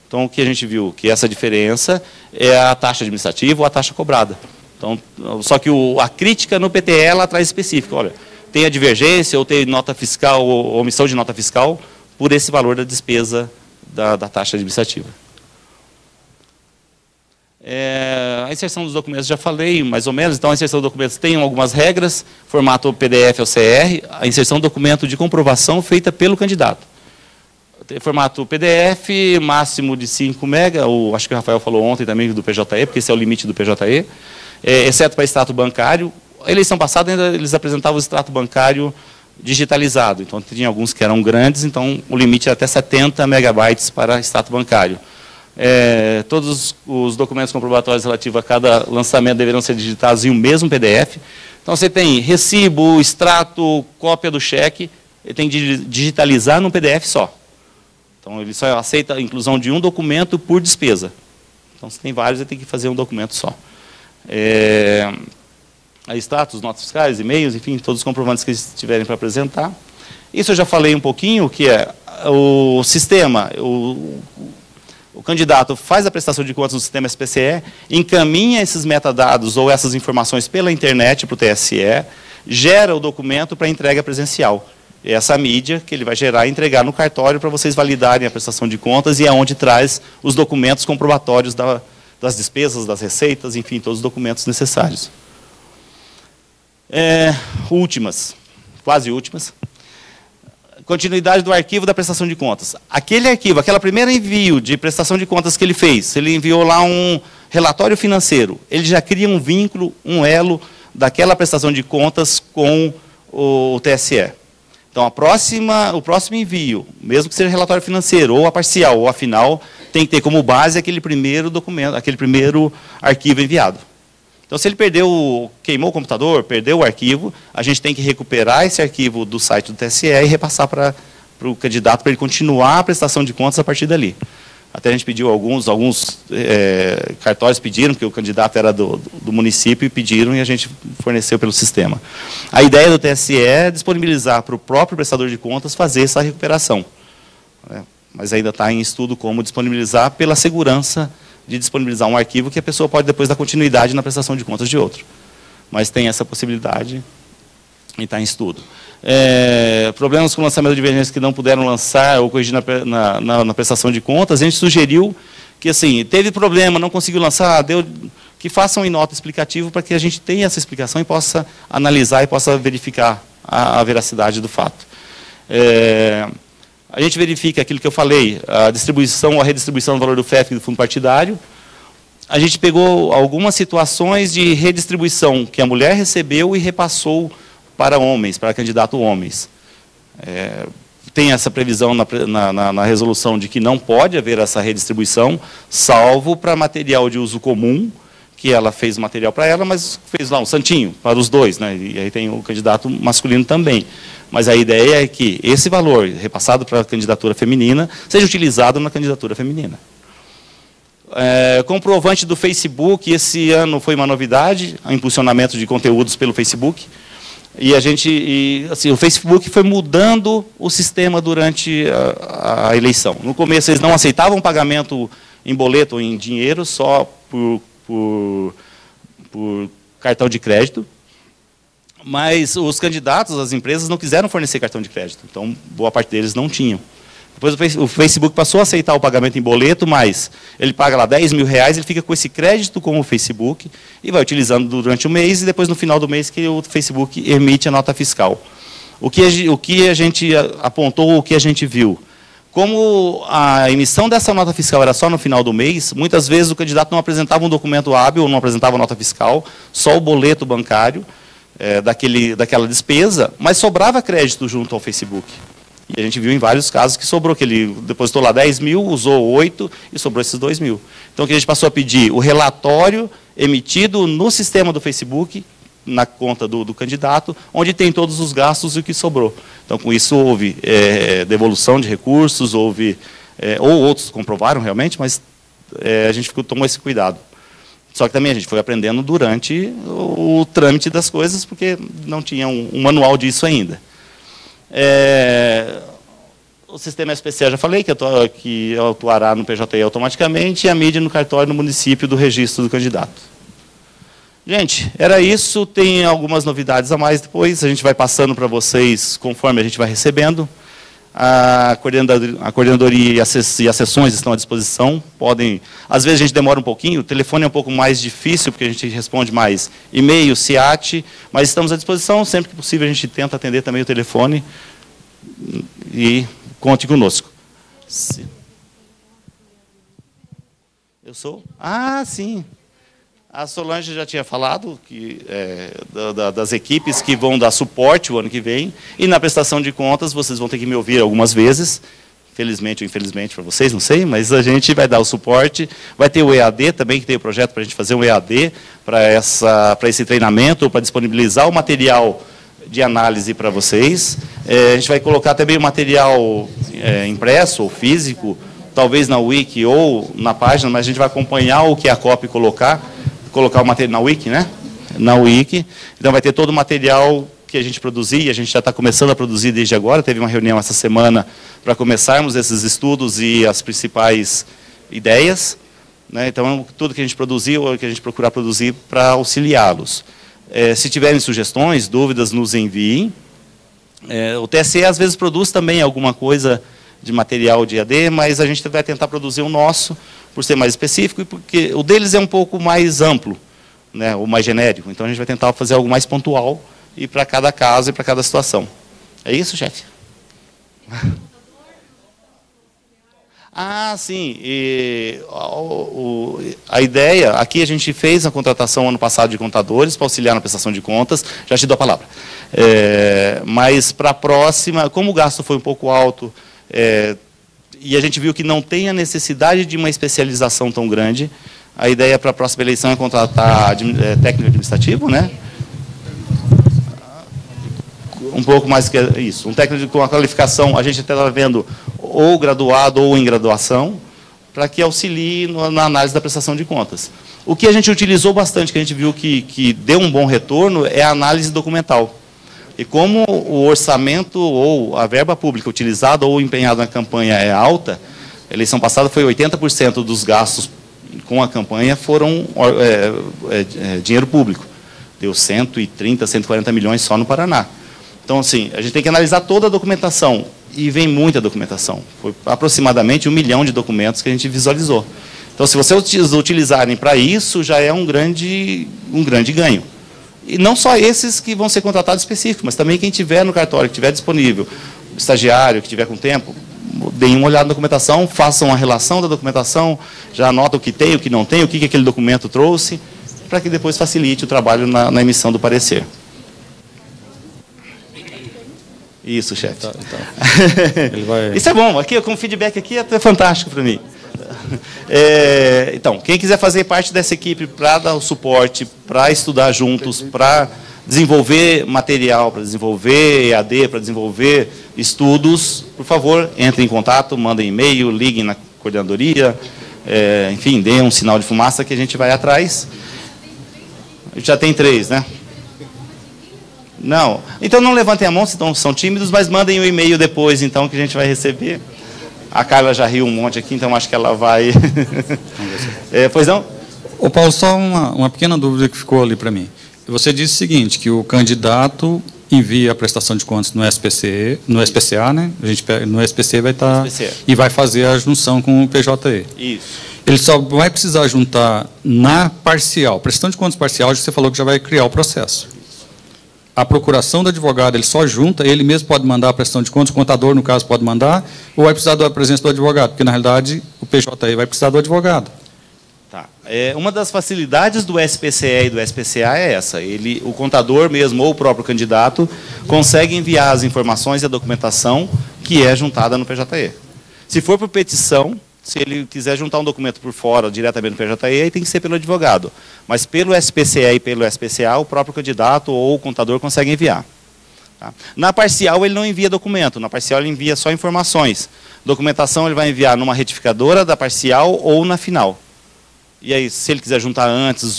Então, o que a gente viu? Que essa diferença é a taxa administrativa ou a taxa cobrada. Então, só que a crítica no PTE, ela traz específico. Olha, tem a divergência ou tem nota fiscal ou omissão de nota fiscal por esse valor da despesa da taxa administrativa. A inserção dos documentos, já falei mais ou menos. Então, a inserção dos documentos tem algumas regras, formato PDF ou CR, a inserção do documento de comprovação feita pelo candidato. Formato PDF, máximo de 5 MB, acho que o Rafael falou ontem também do PJE, porque esse é o limite do PJE, exceto para extrato bancário. A eleição passada ainda eles apresentavam o extrato bancário digitalizado, então tinha alguns que eram grandes, então o limite era até 70 megabytes para extrato bancário. Todos os documentos comprobatórios relativos a cada lançamento deverão ser digitados em um mesmo PDF. Então, você tem recibo, extrato, cópia do cheque, ele tem que digitalizar num PDF só. Então, ele só aceita a inclusão de um documento por despesa. Então, se tem vários, ele tem que fazer um documento só. Status, notas fiscais, e-mails, enfim, todos os comprovantes que eles tiverem para apresentar. Isso eu já falei um pouquinho, que é o sistema, o candidato faz a prestação de contas no sistema SPCE, encaminha esses metadados ou essas informações pela internet para o TSE, gera o documento para entrega presencial. É essa mídia que ele vai gerar e entregar no cartório para vocês validarem a prestação de contas, e é onde traz os documentos comprobatórios das despesas, das receitas, enfim, todos os documentos necessários. Últimas, quase últimas. Continuidade do arquivo da prestação de contas. Aquele arquivo, aquela primeira envio de prestação de contas que ele fez, ele enviou lá um relatório financeiro, ele já cria um vínculo, um elo daquela prestação de contas com o TSE. Então, o próximo envio, mesmo que seja relatório financeiro, ou a parcial, ou a final, tem que ter como base aquele primeiro documento, aquele primeiro arquivo enviado. Então, se ele queimou o computador, perdeu o arquivo, a gente tem que recuperar esse arquivo do site do TSE e repassar para o candidato, para ele continuar a prestação de contas a partir dali. Até a gente pediu alguns cartórios pediram, porque o candidato era do município, e pediram, e a gente forneceu pelo sistema. A ideia do TSE é disponibilizar para o próprio prestador de contas fazer essa recuperação. Mas ainda está em estudo como disponibilizar, pela segurança de disponibilizar um arquivo que a pessoa pode depois dar continuidade na prestação de contas de outro. Mas tem essa possibilidade e está em estudo. Problemas com lançamento de divergências que não puderam lançar ou corrigir na prestação de contas, a gente sugeriu que, assim, teve problema, não conseguiu lançar, que façam em nota explicativo para que a gente tenha essa explicação e possa analisar e possa verificar a veracidade do fato. A gente verifica aquilo que eu falei, a distribuição ou a redistribuição do valor do FEF do fundo partidário. A gente pegou algumas situações de redistribuição que a mulher recebeu e repassou para homens, para candidato homens. Tem essa previsão na resolução de que não pode haver essa redistribuição, salvo para material de uso comum, que ela fez material para ela, mas fez lá um santinho para os dois, né? E aí tem o candidato masculino também. Mas a ideia é que esse valor repassado para a candidatura feminina seja utilizado na candidatura feminina. Comprovante do Facebook, esse ano foi uma novidade, o impulsionamento de conteúdos pelo Facebook. E assim, o Facebook foi mudando o sistema durante a eleição. No começo eles não aceitavam pagamento em boleto ou em dinheiro, só por cartão de crédito. Mas os candidatos, as empresas, não quiseram fornecer cartão de crédito. Então, boa parte deles não tinham. Depois o Facebook passou a aceitar o pagamento em boleto, mas ele paga lá R$10.000, ele fica com esse crédito com o Facebook e vai utilizando durante o mês, e depois no final do mês que o Facebook emite a nota fiscal. O que a gente apontou, o que a gente viu? Como a emissão dessa nota fiscal era só no final do mês, muitas vezes o candidato não apresentava um documento hábil, não apresentava nota fiscal, só o boleto bancário daquela despesa, mas sobrava crédito junto ao Facebook. E a gente viu em vários casos que sobrou, que ele depositou lá 10 mil, usou 8 e sobrou esses 2 mil. Então, o que a gente passou a pedir? O relatório emitido no sistema do Facebook, na conta do candidato, onde tem todos os gastos e o que sobrou. Então, com isso, houve devolução de recursos, ou outros comprovaram realmente, mas a gente tomou esse cuidado. Só que também a gente foi aprendendo durante o trâmite das coisas, porque não tinha um manual disso ainda. O sistema SPC, já falei, que atuará no PJI automaticamente, e a mídia no cartório no município do registro do candidato. Gente, era isso. Tem algumas novidades a mais depois, a gente vai passando para vocês conforme a gente vai recebendo. A coordenadoria e as sessões estão à disposição. Às vezes a gente demora um pouquinho, o telefone é um pouco mais difícil, porque a gente responde mais e-mail, SIAT, mas estamos à disposição, sempre que possível a gente tenta atender também o telefone, e conte conosco. Eu sou? Ah, sim. A Solange já tinha falado das equipes que vão dar suporte o ano que vem, e na prestação de contas vocês vão ter que me ouvir algumas vezes, felizmente ou infelizmente para vocês, não sei, mas a gente vai dar o suporte. Vai ter o EAD também, que tem o projeto para a gente fazer um EAD para esse treinamento, para disponibilizar o material de análise para vocês. A gente vai colocar também o material impresso ou físico, talvez na Wiki ou na página, mas a gente vai acompanhar o que a COP colocar o material na Wiki, né? Na Wiki. Então vai ter todo o material que a gente produzir, e a gente já está começando a produzir desde agora. Teve uma reunião essa semana para começarmos esses estudos e as principais ideias, né? Então, tudo que a gente produzir, ou que a gente procurar produzir para auxiliá-los. Se tiverem sugestões, dúvidas, nos enviem. O TSE, às vezes, produz também alguma coisa de material de EAD, mas a gente vai tentar produzir o nosso, por ser mais específico, e porque o deles é um pouco mais amplo, né, ou mais genérico. Então, a gente vai tentar fazer algo mais pontual, e para cada caso e para cada situação. É isso, chefe? Ah, sim. A ideia, aqui a gente fez a contratação ano passado de contadores para auxiliar na prestação de contas, já te dou a palavra. Mas para a próxima, como o gasto foi um pouco alto, e a gente viu que não tem a necessidade de uma especialização tão grande, a ideia para a próxima eleição é contratar técnico administrativo, né? Um pouco mais que isso. Um técnico com a qualificação, a gente até está vendo ou graduado ou em graduação, para que auxilie na análise da prestação de contas. O que a gente utilizou bastante, que a gente viu que deu um bom retorno, é a análise documental. E como o orçamento ou a verba pública utilizada ou empenhada na campanha é alta, a eleição passada foi 80% dos gastos com a campanha foram dinheiro público. Deu 130, 140 milhões só no Paraná. Então, assim, a gente tem que analisar toda a documentação, e vem muita documentação. Foi aproximadamente 1 milhão de documentos que a gente visualizou. Então, se vocês utilizarem para isso, já é um grande ganho. E não só esses que vão ser contratados específicos, mas também quem tiver no cartório, que tiver disponível, estagiário, que tiver com tempo, deem uma olhada na documentação, façam a relação da documentação, já anota o que tem, o que não tem, o que aquele documento trouxe, para que depois facilite o trabalho na emissão do parecer. Isso, chefe. Então. Isso é bom. Aqui, com feedback aqui, é fantástico para mim. Então, quem quiser fazer parte dessa equipe para dar o suporte, para estudar juntos, para desenvolver material, para desenvolver EAD, para desenvolver estudos, por favor, entrem em contato, mandem e-mail, liguem na coordenadoria, enfim, deem um sinal de fumaça que a gente vai atrás. Já tem 3, né? Não. Então não levantem a mão se são tímidos, mas mandem um e-mail depois, então, que a gente vai receber. A Carla já riu um monte aqui, então acho que ela vai... Pois não? Ô Paulo, só uma pequena dúvida que ficou ali para mim. Você disse o seguinte, que o candidato envia a prestação de contas no SPCA, né? A gente no SPC vai estar... E vai fazer a junção com o PJE. Isso. Ele só vai precisar juntar na parcial. Prestação de contas parcial, você falou que já vai criar o processo. A procuração do advogado, ele só junta, ele mesmo pode mandar a prestação de contas, o contador, no caso, pode mandar, ou vai precisar da presença do advogado? Porque, na realidade, o PJE vai precisar do advogado. Tá. Uma das facilidades do SPCE e do SPCA é essa. O contador mesmo, ou o próprio candidato, consegue enviar as informações e a documentação que é juntada no PJE. Se for por petição, se ele quiser juntar um documento por fora, diretamente no PJE, aí tem que ser pelo advogado. Mas pelo SPCE e pelo SPCA, o próprio candidato ou o contador consegue enviar. Tá? Na parcial, ele não envia documento. Na parcial, ele envia só informações. Documentação, ele vai enviar numa retificadora da parcial ou na final. E aí, se ele quiser juntar antes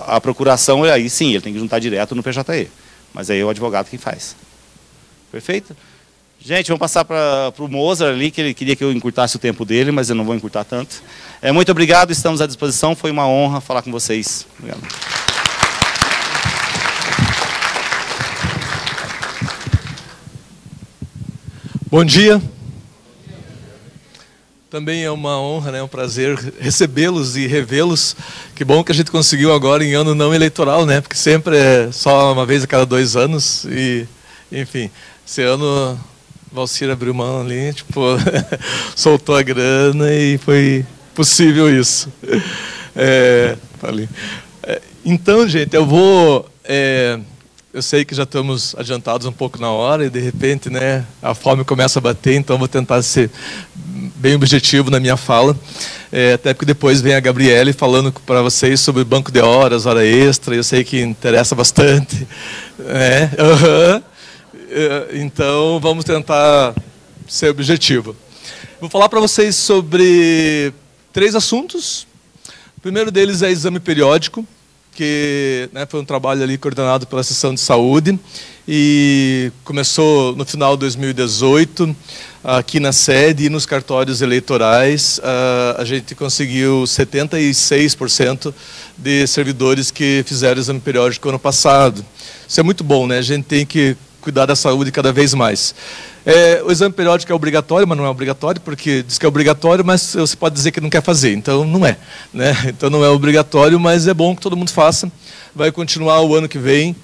a procuração, aí sim, ele tem que juntar direto no PJE. Mas aí é o advogado que faz. Perfeito? Gente, vamos passar para o Mozart ali, que ele queria que eu encurtasse o tempo dele, mas eu não vou encurtar tanto. Muito obrigado, estamos à disposição, foi uma honra falar com vocês. Obrigado. Bom dia. Também é uma honra, né, um prazer recebê-los e revê-los. Que bom que a gente conseguiu agora em ano não eleitoral, né, porque sempre é só uma vez a cada 2 anos. E, enfim, esse ano... Valcir abriu mão ali, soltou a grana e foi possível isso. Então, gente, eu sei que já estamos adiantados um pouco na hora e, de repente, né, a fome começa a bater, então vou tentar ser bem objetivo na minha fala. Até porque depois vem a Gabriele falando para vocês sobre banco de horas, hora extra, eu sei que interessa bastante. Então, vamos tentar ser objetivo. Vou falar para vocês sobre 3 assuntos. O primeiro deles é exame periódico, que, né, foi um trabalho ali coordenado pela Seção de Saúde e começou no final de 2018, aqui na sede e nos cartórios eleitorais. A gente conseguiu 76% de servidores que fizeram exame periódico ano passado. Isso é muito bom, né? A gente tem que cuidar da saúde cada vez mais. O exame periódico é obrigatório, mas não é obrigatório, porque diz que é obrigatório, mas você pode dizer que não quer fazer, então não é, né? Então não é obrigatório, mas é bom que todo mundo faça. Vai continuar o ano que vem,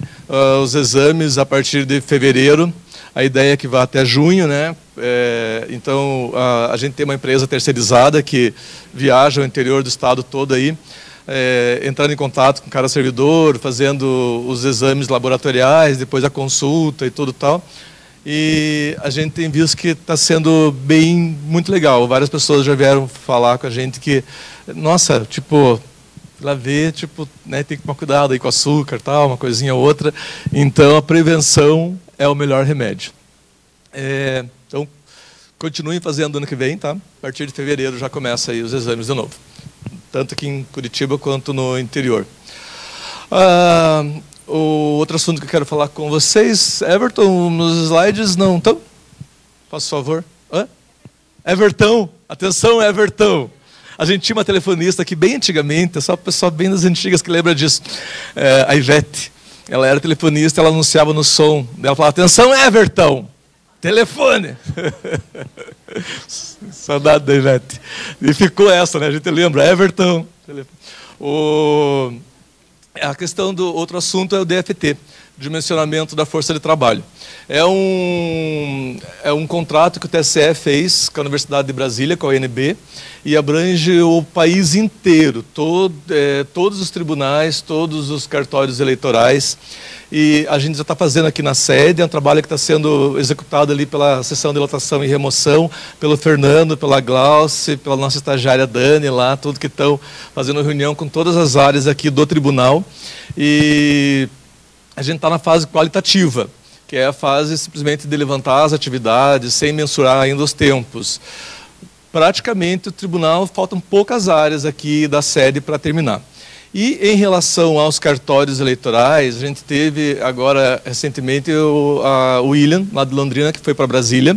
os exames a partir de fevereiro, a ideia é que vá até junho, né? Então a gente tem uma empresa terceirizada que viaja o interior do estado todo aí, entrando em contato com cada servidor, fazendo os exames laboratoriais, depois a consulta e tudo tal. E a gente tem visto que está sendo muito legal. Várias pessoas já vieram falar com a gente que, nossa, tipo, lá ver, tipo, né, tem que tomar cuidado aí com açúcar, tal, uma coisinha ou outra. Então a prevenção é o melhor remédio. Então continuem fazendo ano que vem, tá? A partir de fevereiro já começa aí os exames de novo, tanto aqui em Curitiba quanto no interior. O outro assunto que eu quero falar com vocês, Everton, nos slides não estão? Faça favor. Everton, atenção, Everton. A gente tinha uma telefonista aqui bem antigamente, só o pessoal bem das antigas que lembra disso, a Ivete. Ela era telefonista, ela anunciava no som, ela falava, atenção, Everton, telefone. Saudade da Ivete. E ficou essa, né? A gente lembra, Everton. A questão do outro assunto é o DFT, dimensionamento da força de trabalho. É um contrato que o TSE fez com a Universidade de Brasília, com a UNB, e abrange o país inteiro, todos os tribunais, todos os cartórios eleitorais. E a gente já está fazendo aqui na sede, é um trabalho que está sendo executado ali pela seção de lotação e remoção, pelo Fernando, pela Glauce, pela nossa estagiária Dani lá, tudo que estão fazendo reunião com todas as áreas aqui do tribunal. E a gente está na fase qualitativa, que é a fase simplesmente de levantar as atividades, sem mensurar ainda os tempos. Praticamente o tribunal, faltam poucas áreas aqui da sede para terminar. E em relação aos cartórios eleitorais, a gente teve agora recentemente o William, lá de Londrina, que foi para Brasília,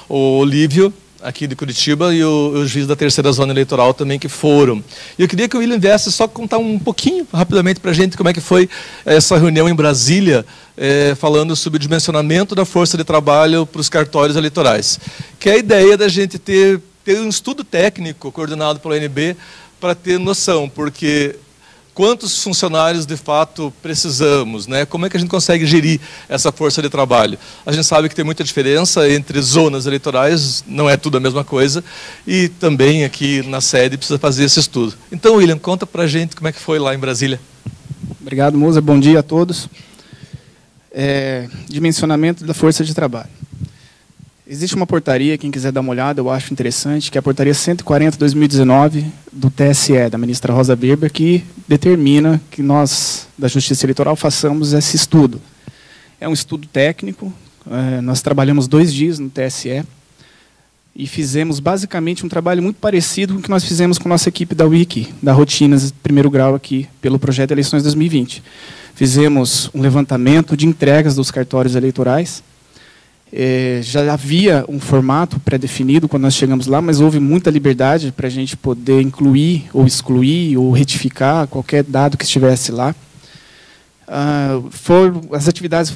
o Olívio, aqui de Curitiba, e o juiz da terceira zona eleitoral também que foram. E eu queria que o William viesse só contar um pouquinho, rapidamente, para a gente, como é que foi essa reunião em Brasília, falando sobre o dimensionamento da força de trabalho para os cartórios eleitorais. Que é a ideia da gente ter um estudo técnico coordenado pela ONB para ter noção, porque quantos funcionários de fato precisamos, né? Como é que a gente consegue gerir essa força de trabalho? A gente sabe que tem muita diferença entre zonas eleitorais, não é tudo a mesma coisa, e também aqui na sede precisa fazer esse estudo. Então, William, conta pra gente como é que foi lá em Brasília. Obrigado, Moza. Bom dia a todos. Dimensionamento da força de trabalho. Existe uma portaria, quem quiser dar uma olhada, eu acho interessante, que é a portaria 140/2019 do TSE, da ministra Rosa Weber, que determina que nós, da Justiça Eleitoral, façamos esse estudo. É um estudo técnico, nós trabalhamos 2 dias no TSE e fizemos basicamente um trabalho muito parecido com o que nós fizemos com a nossa equipe da Wiki, da Rotinas de primeiro grau aqui, pelo projeto de eleições 2020. Fizemos um levantamento de entregas dos cartórios eleitorais. Já havia um formato pré-definido quando nós chegamos lá, mas houve muita liberdade para a gente poder incluir, ou excluir, ou retificar qualquer dado que estivesse lá. As atividades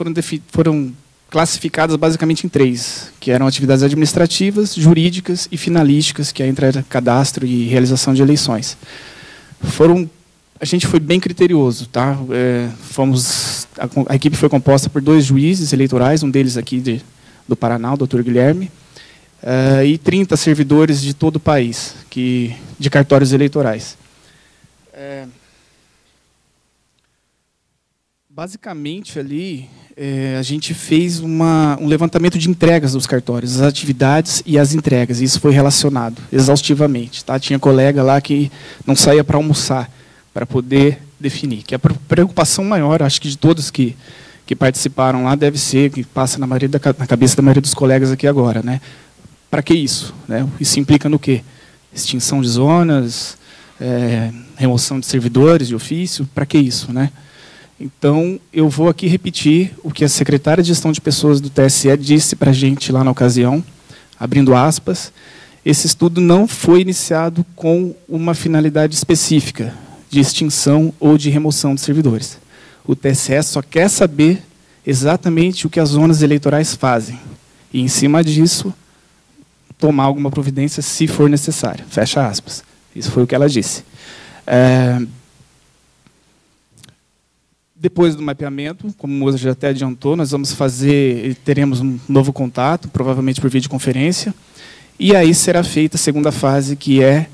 foram classificadas basicamente em 3, que eram atividades administrativas, jurídicas e finalísticas, que entra cadastro e realização de eleições. A gente foi bem criterioso, tá? A equipe foi composta por 2 juízes eleitorais, um deles aqui do Paraná, o Dr. Guilherme, e 30 servidores de todo o país, de cartórios eleitorais. Basicamente, ali, a gente fez um levantamento de entregas dos cartórios, as atividades e as entregas, e isso foi relacionado exaustivamente. Tá? Tinha colega lá que não saía para almoçar, para poder definir. Que a preocupação maior, acho que de todos que participaram lá, deve ser, que passa na cabeça da maioria dos colegas aqui agora, né? Para que isso? Né? Isso implica no quê? Extinção de zonas, remoção de servidores de ofício, para que isso? Né? Então, eu vou aqui repetir o que a secretária de Gestão de Pessoas do TSE disse para a gente lá na ocasião, abrindo aspas, esse estudo não foi iniciado com uma finalidade específica de extinção ou de remoção de servidores. O TSE só quer saber exatamente o que as zonas eleitorais fazem. E, em cima disso, tomar alguma providência se for necessário. Fecha aspas. Isso foi o que ela disse. Depois do mapeamento, como o Moza já até adiantou, nós vamos teremos um novo contato, provavelmente por videoconferência, e aí será feita a segunda fase, que é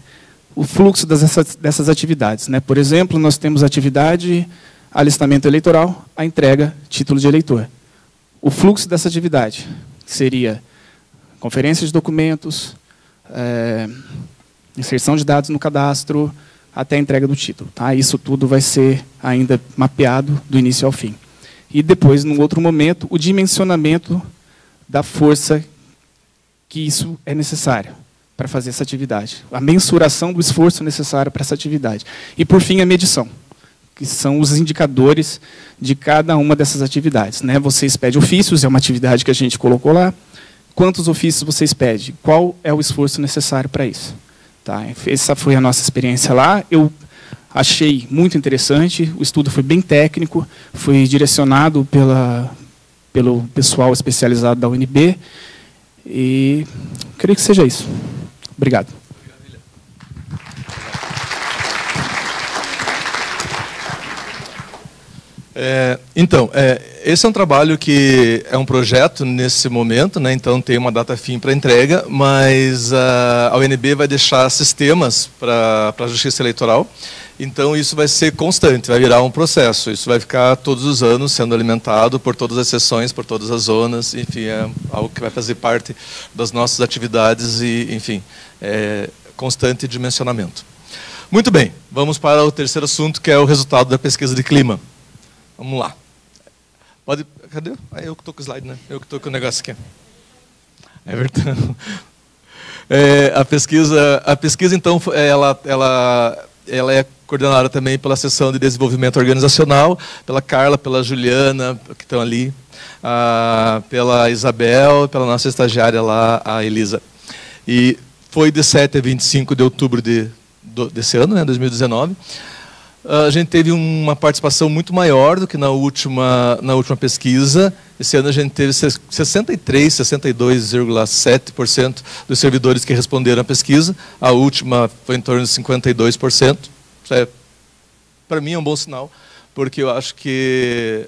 o fluxo dessas atividades. Por exemplo, nós temos a atividade alistamento eleitoral, a entrega, título de eleitor. O fluxo dessa atividade seria conferência de documentos, inserção de dados no cadastro, até a entrega do título. Isso tudo vai ser ainda mapeado do início ao fim. E depois, num outro momento, o dimensionamento da força que isso é necessário para fazer essa atividade. A mensuração do esforço necessário para essa atividade. E, por fim, a medição, que são os indicadores de cada uma dessas atividades. Você expede ofícios, é uma atividade que a gente colocou lá. Quantos ofícios você expede? Qual é o esforço necessário para isso? Essa foi a nossa experiência lá. Eu achei muito interessante. O estudo foi bem técnico, foi direcionado pelo pessoal especializado da UNB. E creio que seja isso. Obrigado. Esse é um trabalho que é um projeto nesse momento, então tem uma data fim para entrega, mas a UNB vai deixar sistemas para a Justiça Eleitoral, então isso vai ser constante, vai virar um processo, isso vai ficar todos os anos sendo alimentado por todas as sessões, por todas as zonas, enfim, é algo que vai fazer parte das nossas atividades e, enfim, constante dimensionamento. Muito bem, vamos para o terceiro assunto, que é o resultado da pesquisa de clima. Vamos lá. Cadê? Eu que estou com o slide, né? Eu que estou com o negócio aqui. É verdade. A pesquisa, então, ela é coordenada também pela seção de desenvolvimento organizacional, pela Carla, pela Juliana, que estão ali, pela Isabel, pela nossa estagiária lá, a Elisa. E foi de 7 a 25 de outubro desse ano, 2019. A gente teve uma participação muito maior do que na última pesquisa. Esse ano a gente teve 62,7% dos servidores que responderam à pesquisa. A última foi em torno de 52%. Isso para mim, é um bom sinal, porque eu acho que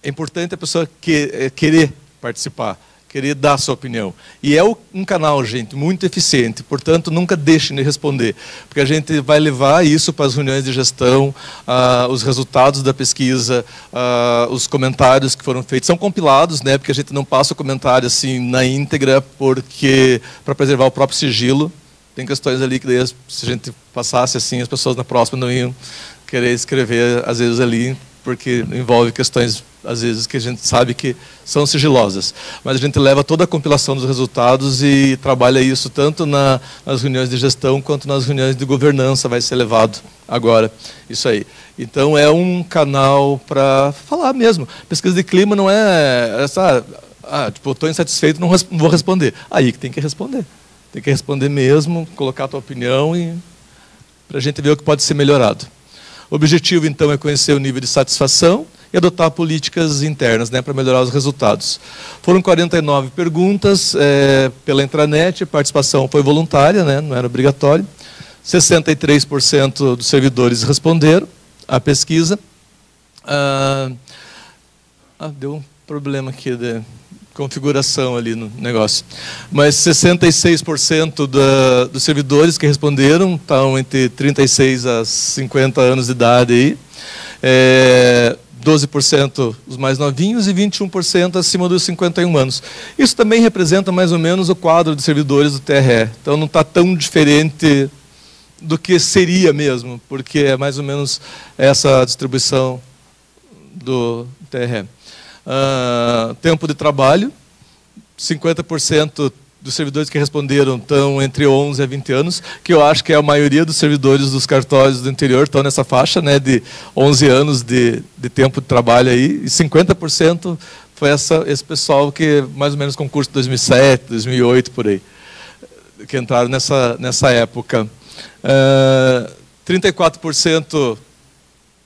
é importante a pessoa querer participar, querer dar a sua opinião. E é um canal, gente, muito eficiente, portanto, nunca deixem de responder, porque a gente vai levar isso para as reuniões de gestão, os resultados da pesquisa, os comentários que foram feitos, são compilados, porque a gente não passa o comentário assim na íntegra, para preservar o próprio sigilo. Tem questões ali que daí, se a gente passasse assim, as pessoas na próxima não iam querer escrever, às vezes, ali, porque envolve questões, às vezes, que a gente sabe que são sigilosas. Mas a gente leva toda a compilação dos resultados e trabalha isso tanto nas reuniões de gestão quanto nas reuniões de governança, vai ser levado agora, isso aí. Então, é um canal para falar mesmo. Pesquisa de clima não é essa, tipo, estou insatisfeito, não vou responder. Aí que tem que responder. Tem que responder mesmo, colocar a tua opinião e para a gente ver o que pode ser melhorado. O objetivo, então, é conhecer o nível de satisfação e adotar políticas internas, para melhorar os resultados. Foram 49 perguntas pela intranet, a participação foi voluntária, não era obrigatório. 63% dos servidores responderam à pesquisa. Deu um problema aqui de configuração ali no negócio. Mas 66% dos servidores que responderam estão entre 36 a 50 anos de idade aí. 12% os mais novinhos e 21% acima dos 51 anos. Isso também representa mais ou menos o quadro de servidores do TRE. Então não está tão diferente do que seria mesmo, porque é mais ou menos essa distribuição do TRE. Tempo de trabalho, 50% dos servidores que responderam estão entre 11 a 20 anos, que eu acho que é a maioria dos servidores dos cartórios do interior estão nessa faixa, de 11 anos de tempo de trabalho aí, e 50% foi esse pessoal que mais ou menos concurso de 2007, 2008, por aí, que entraram nessa época. 34%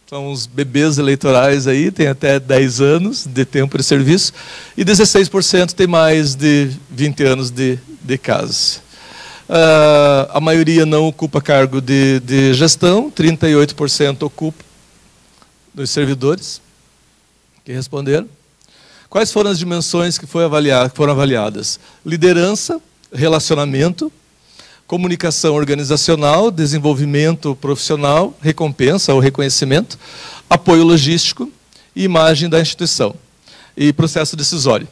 são os bebês eleitorais aí, tem até 10 anos de tempo de serviço, e 16% tem mais de 20 anos de casa. A maioria não ocupa cargo de gestão, 38% ocupa dos servidores que responderam. Quais foram as dimensões que foram avaliadas? Liderança, relacionamento, comunicação organizacional, desenvolvimento profissional, recompensa ou reconhecimento, apoio logístico e imagem da instituição. E processo decisório.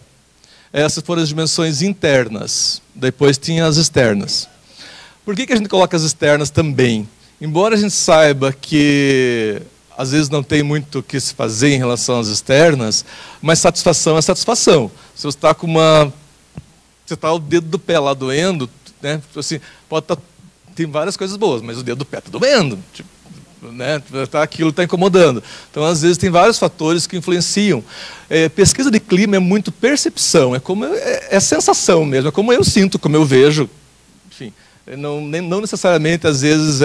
Essas foram as dimensões internas. Depois tinha as externas. Por que a gente coloca as externas também? Embora a gente saiba que às vezes não tem muito o que se fazer em relação às externas, mas satisfação é satisfação. Se você está com você está o dedo do pé lá doendo, né? Assim, tem várias coisas boas, mas o dedo do pé está doendo. Tipo, né? Aquilo está incomodando. Então, às vezes, tem vários fatores que influenciam. Pesquisa de clima é muito percepção, é sensação mesmo, é como eu sinto, como eu vejo. Enfim, não necessariamente, às vezes,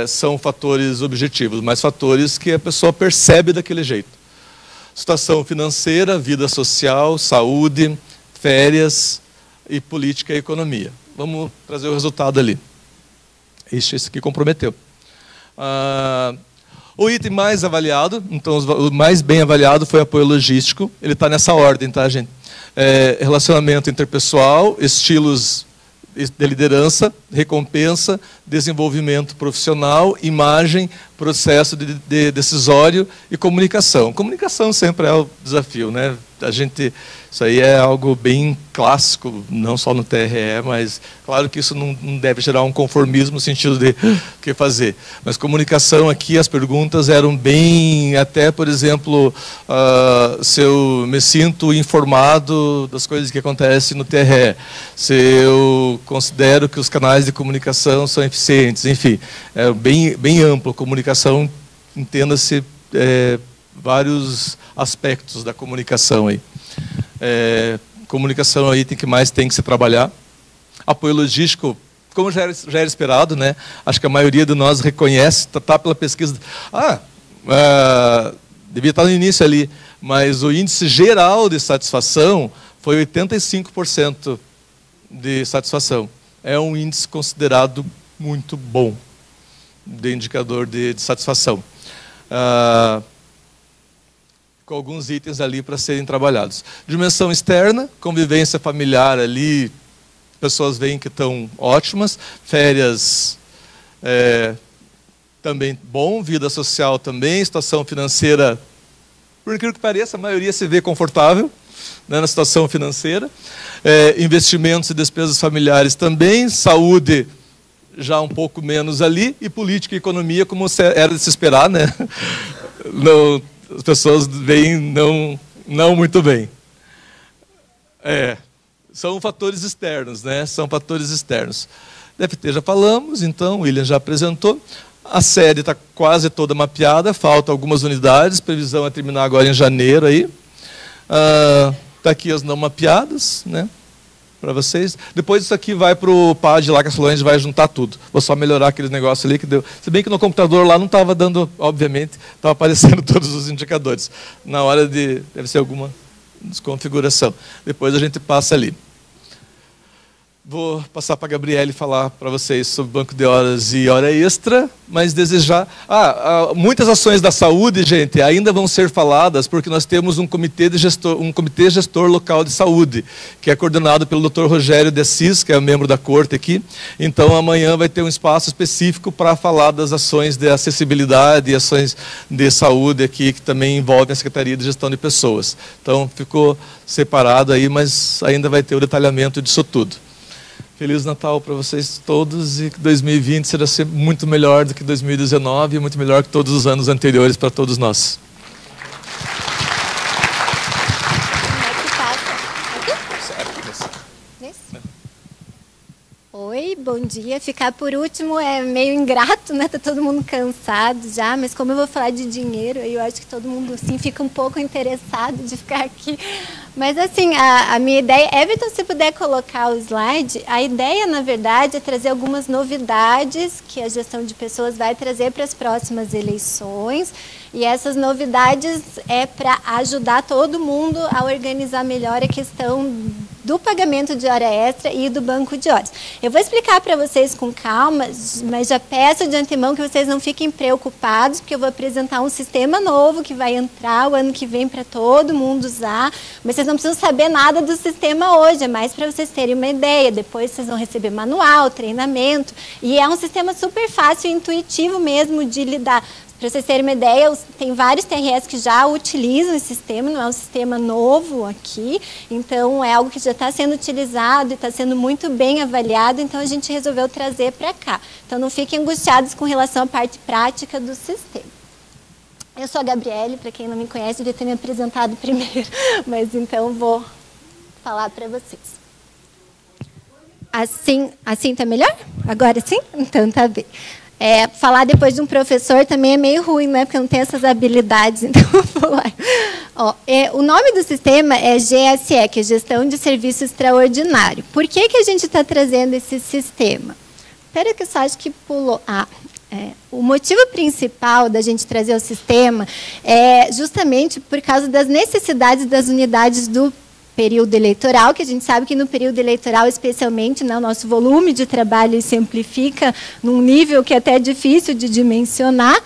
são fatores objetivos, mas fatores que a pessoa percebe daquele jeito. Situação financeira, vida social, saúde, férias e política e economia. Vamos trazer o resultado ali. Esse aqui comprometeu. O item mais avaliado, então o mais bem avaliado foi apoio logístico. Ele está nessa ordem, tá, gente? Relacionamento interpessoal, estilos de liderança, recompensa, desenvolvimento profissional, imagem, processo de decisório e comunicação. Comunicação sempre é o desafio, né? Isso aí é algo bem clássico, não só no TRE, mas claro que isso não deve gerar um conformismo no sentido de o que fazer. Mas comunicação aqui, as perguntas eram bem, até, por exemplo, se eu me sinto informado das coisas que acontecem no TRE, se eu considero que os canais de comunicação são eficientes, enfim, é bem amplo. Comunicação, entenda-se vários aspectos da comunicação aí. Comunicação aí que mais tem que se trabalhar. Apoio logístico, como já era esperado, né? Acho que a maioria de nós reconhece, está pela pesquisa. Devia estar no início ali, mas o índice geral de satisfação foi 85% de satisfação. É um índice considerado muito bom de indicador de satisfação. Com alguns itens ali para serem trabalhados. Dimensão externa, convivência familiar ali, pessoas veem que estão ótimas, férias também bom, vida social também, situação financeira, por incrível que pareça, a maioria se vê confortável, né, na situação financeira, investimentos e despesas familiares também, saúde já um pouco menos ali, e política e economia, como era de se esperar, né? As pessoas veem não muito bem. São fatores externos, né? São fatores externos. DFT já falamos, então, o William já apresentou. A série está quase toda mapeada, faltam algumas unidades, previsão é terminar agora em janeiro aí. Está aqui as não mapeadas, né? Para vocês. Depois isso aqui vai para o PAD lá, que a Solange vai juntar tudo. Vou só melhorar aquele negócio ali que deu. Se bem que no computador lá não estava dando, obviamente, estava aparecendo todos os indicadores. Na hora deve ser alguma desconfiguração. Depois a gente passa ali. Vou passar para a Gabriele falar para vocês sobre banco de horas e hora extra, mas desejar... muitas ações da saúde, gente, ainda vão ser faladas, porque nós temos um comitê gestor local de saúde, que é coordenado pelo Dr. Rogério de Assis, que é membro da corte aqui. Então, amanhã vai ter um espaço específico para falar das ações de acessibilidade e ações de saúde aqui, que também envolvem a Secretaria de Gestão de Pessoas. Então, ficou separado aí, mas ainda vai ter o detalhamento disso tudo. Feliz Natal para vocês todos e que 2020 será sempre muito melhor do que 2019 e muito melhor que todos os anos anteriores para todos nós. Como é que passa? Aqui? Nesse? Oi, bom dia. Ficar por último é meio ingrato, né? Tá todo mundo cansado já, mas como eu vou falar de dinheiro, eu acho que todo mundo assim fica um pouco interessado de ficar aqui. Mas assim, a minha ideia, Everton, se puder colocar o slide, a ideia, na verdade, é trazer algumas novidades que a gestão de pessoas vai trazer para as próximas eleições. E essas novidades é para ajudar todo mundo a organizar melhor a questão do pagamento de hora extra e do banco de horas. Eu vou explicar para vocês com calma, mas já peço de antemão que vocês não fiquem preocupados, porque eu vou apresentar um sistema novo que vai entrar o ano que vem para todo mundo usar, mas vocês não precisam saber nada do sistema hoje, é mais para vocês terem uma ideia. Depois vocês vão receber manual, treinamento, e é um sistema super fácil e intuitivo mesmo de lidar. Para vocês terem uma ideia, tem vários TRS que já utilizam esse sistema, não é um sistema novo aqui, então é algo que já está sendo utilizado e está sendo muito bem avaliado, então a gente resolveu trazer para cá. Então não fiquem angustiados com relação à parte prática do sistema. Eu sou a Gabriele, para quem não me conhece, devia ter me apresentado primeiro, mas então vou falar para vocês. Assim está melhor? Agora sim? Então tá bem. Falar depois de um professor também é meio ruim, né? Porque eu não tenho essas habilidades, então vou lá. O nome do sistema é GSE, que é Gestão de Serviço Extraordinário. Por que a gente está trazendo esse sistema? Espera que eu só acho que pulou. O motivo principal da gente trazer o sistema é justamente por causa das necessidades das unidades do período eleitoral, que a gente sabe que no período eleitoral, especialmente, né, o nosso volume de trabalho se amplifica num nível que é até difícil de dimensionar.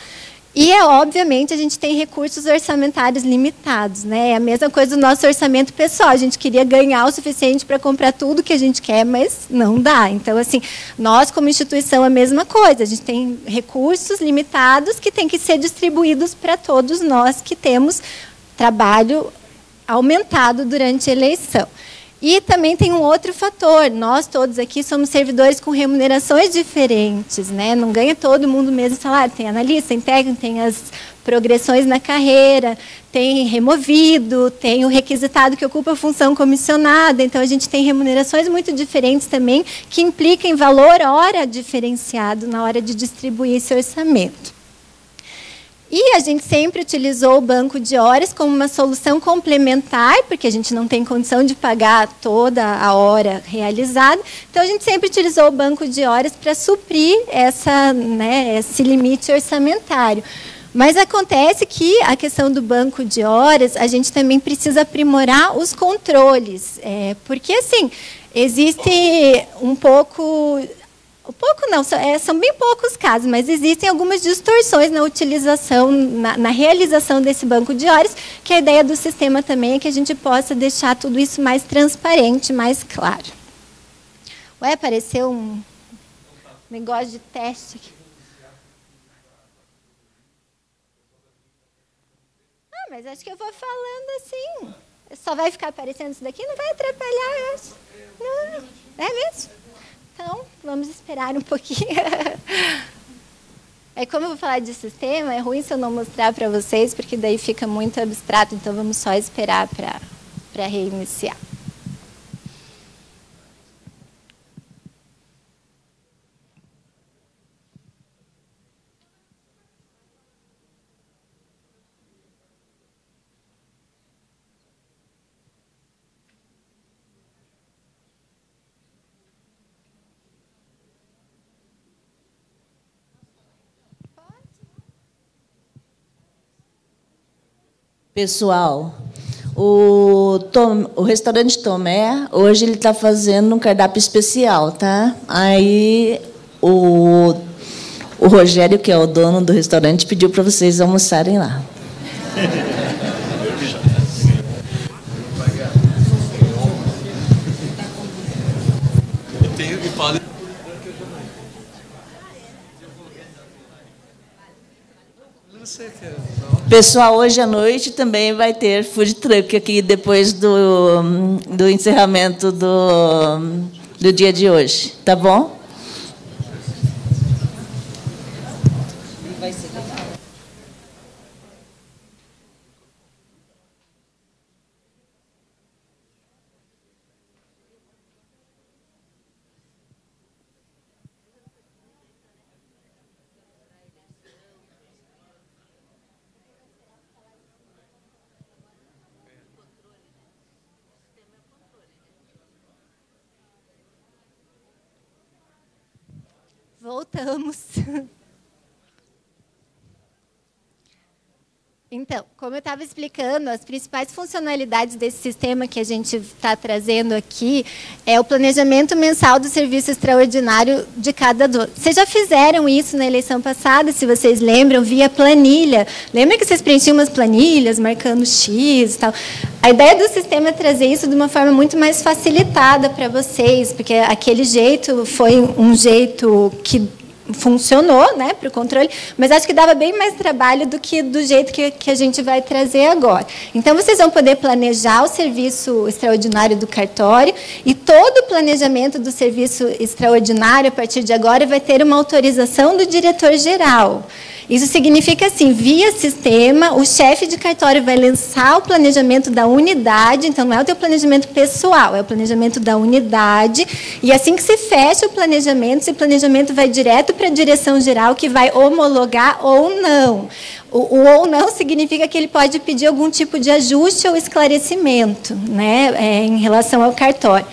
E, obviamente, a gente tem recursos orçamentários limitados, né? É a mesma coisa do nosso orçamento pessoal. A gente queria ganhar o suficiente para comprar tudo que a gente quer, mas não dá. Então, assim, nós, como instituição, a mesma coisa. A gente tem recursos limitados que têm que ser distribuídos para todos nós que temos trabalho aumentado durante a eleição. E também tem um outro fator, nós todos aqui somos servidores com remunerações diferentes, né? Não ganha todo mundo o mesmo salário, tem analista, tem técnico, tem as progressões na carreira, tem removido, tem o requisitado que ocupa a função comissionada, então a gente tem remunerações muito diferentes também, que implicam em valor hora diferenciado na hora de distribuir esse orçamento. E a gente sempre utilizou o banco de horas como uma solução complementar, porque a gente não tem condição de pagar toda a hora realizada. Então, a gente sempre utilizou o banco de horas para suprir esse limite orçamentário. Mas acontece que a questão do banco de horas, a gente também precisa aprimorar os controles. Porque, assim, existe um pouco não, são bem poucos casos, mas existem algumas distorções na utilização, na realização desse banco de horas, que a ideia do sistema também é que a gente possa deixar tudo isso mais transparente, mais claro. Apareceu um negócio de teste aqui. Mas acho que eu vou falando assim. Só vai ficar aparecendo isso daqui? Não vai atrapalhar, eu acho. Não, é mesmo? Então, vamos esperar um pouquinho. Como eu vou falar de sistema, é ruim se eu não mostrar para vocês, porque daí fica muito abstrato, então vamos só esperar para reiniciar. Pessoal, o restaurante Tomé, hoje ele está fazendo um cardápio especial, tá? Aí o Rogério, que é o dono do restaurante, pediu para vocês almoçarem lá. Pessoal, hoje à noite também vai ter food truck aqui depois do encerramento do dia de hoje, tá bom? Vai ser legal. Voltamos. Então, como eu estava explicando, as principais funcionalidades desse sistema que a gente está trazendo aqui é o planejamento mensal do serviço extraordinário de cada dono. Vocês já fizeram isso na eleição passada, se vocês lembram, via planilha. Lembra que vocês preenchiam umas planilhas, marcando X e tal? A ideia do sistema é trazer isso de uma forma muito mais facilitada para vocês, porque aquele jeito foi um jeito que funcionou, né, para o controle, mas acho que dava bem mais trabalho do que do jeito que a gente vai trazer agora. Então, vocês vão poder planejar o serviço extraordinário do cartório e todo o planejamento do serviço extraordinário, a partir de agora, vai ter uma autorização do diretor-geral. Isso significa assim, via sistema, o chefe de cartório vai lançar o planejamento da unidade, então não é o teu planejamento pessoal, é o planejamento da unidade, e assim que se fecha o planejamento, esse planejamento vai direto para a direção geral, que vai homologar ou não. O ou não significa que ele pode pedir algum tipo de ajuste ou esclarecimento, né, em relação ao cartório.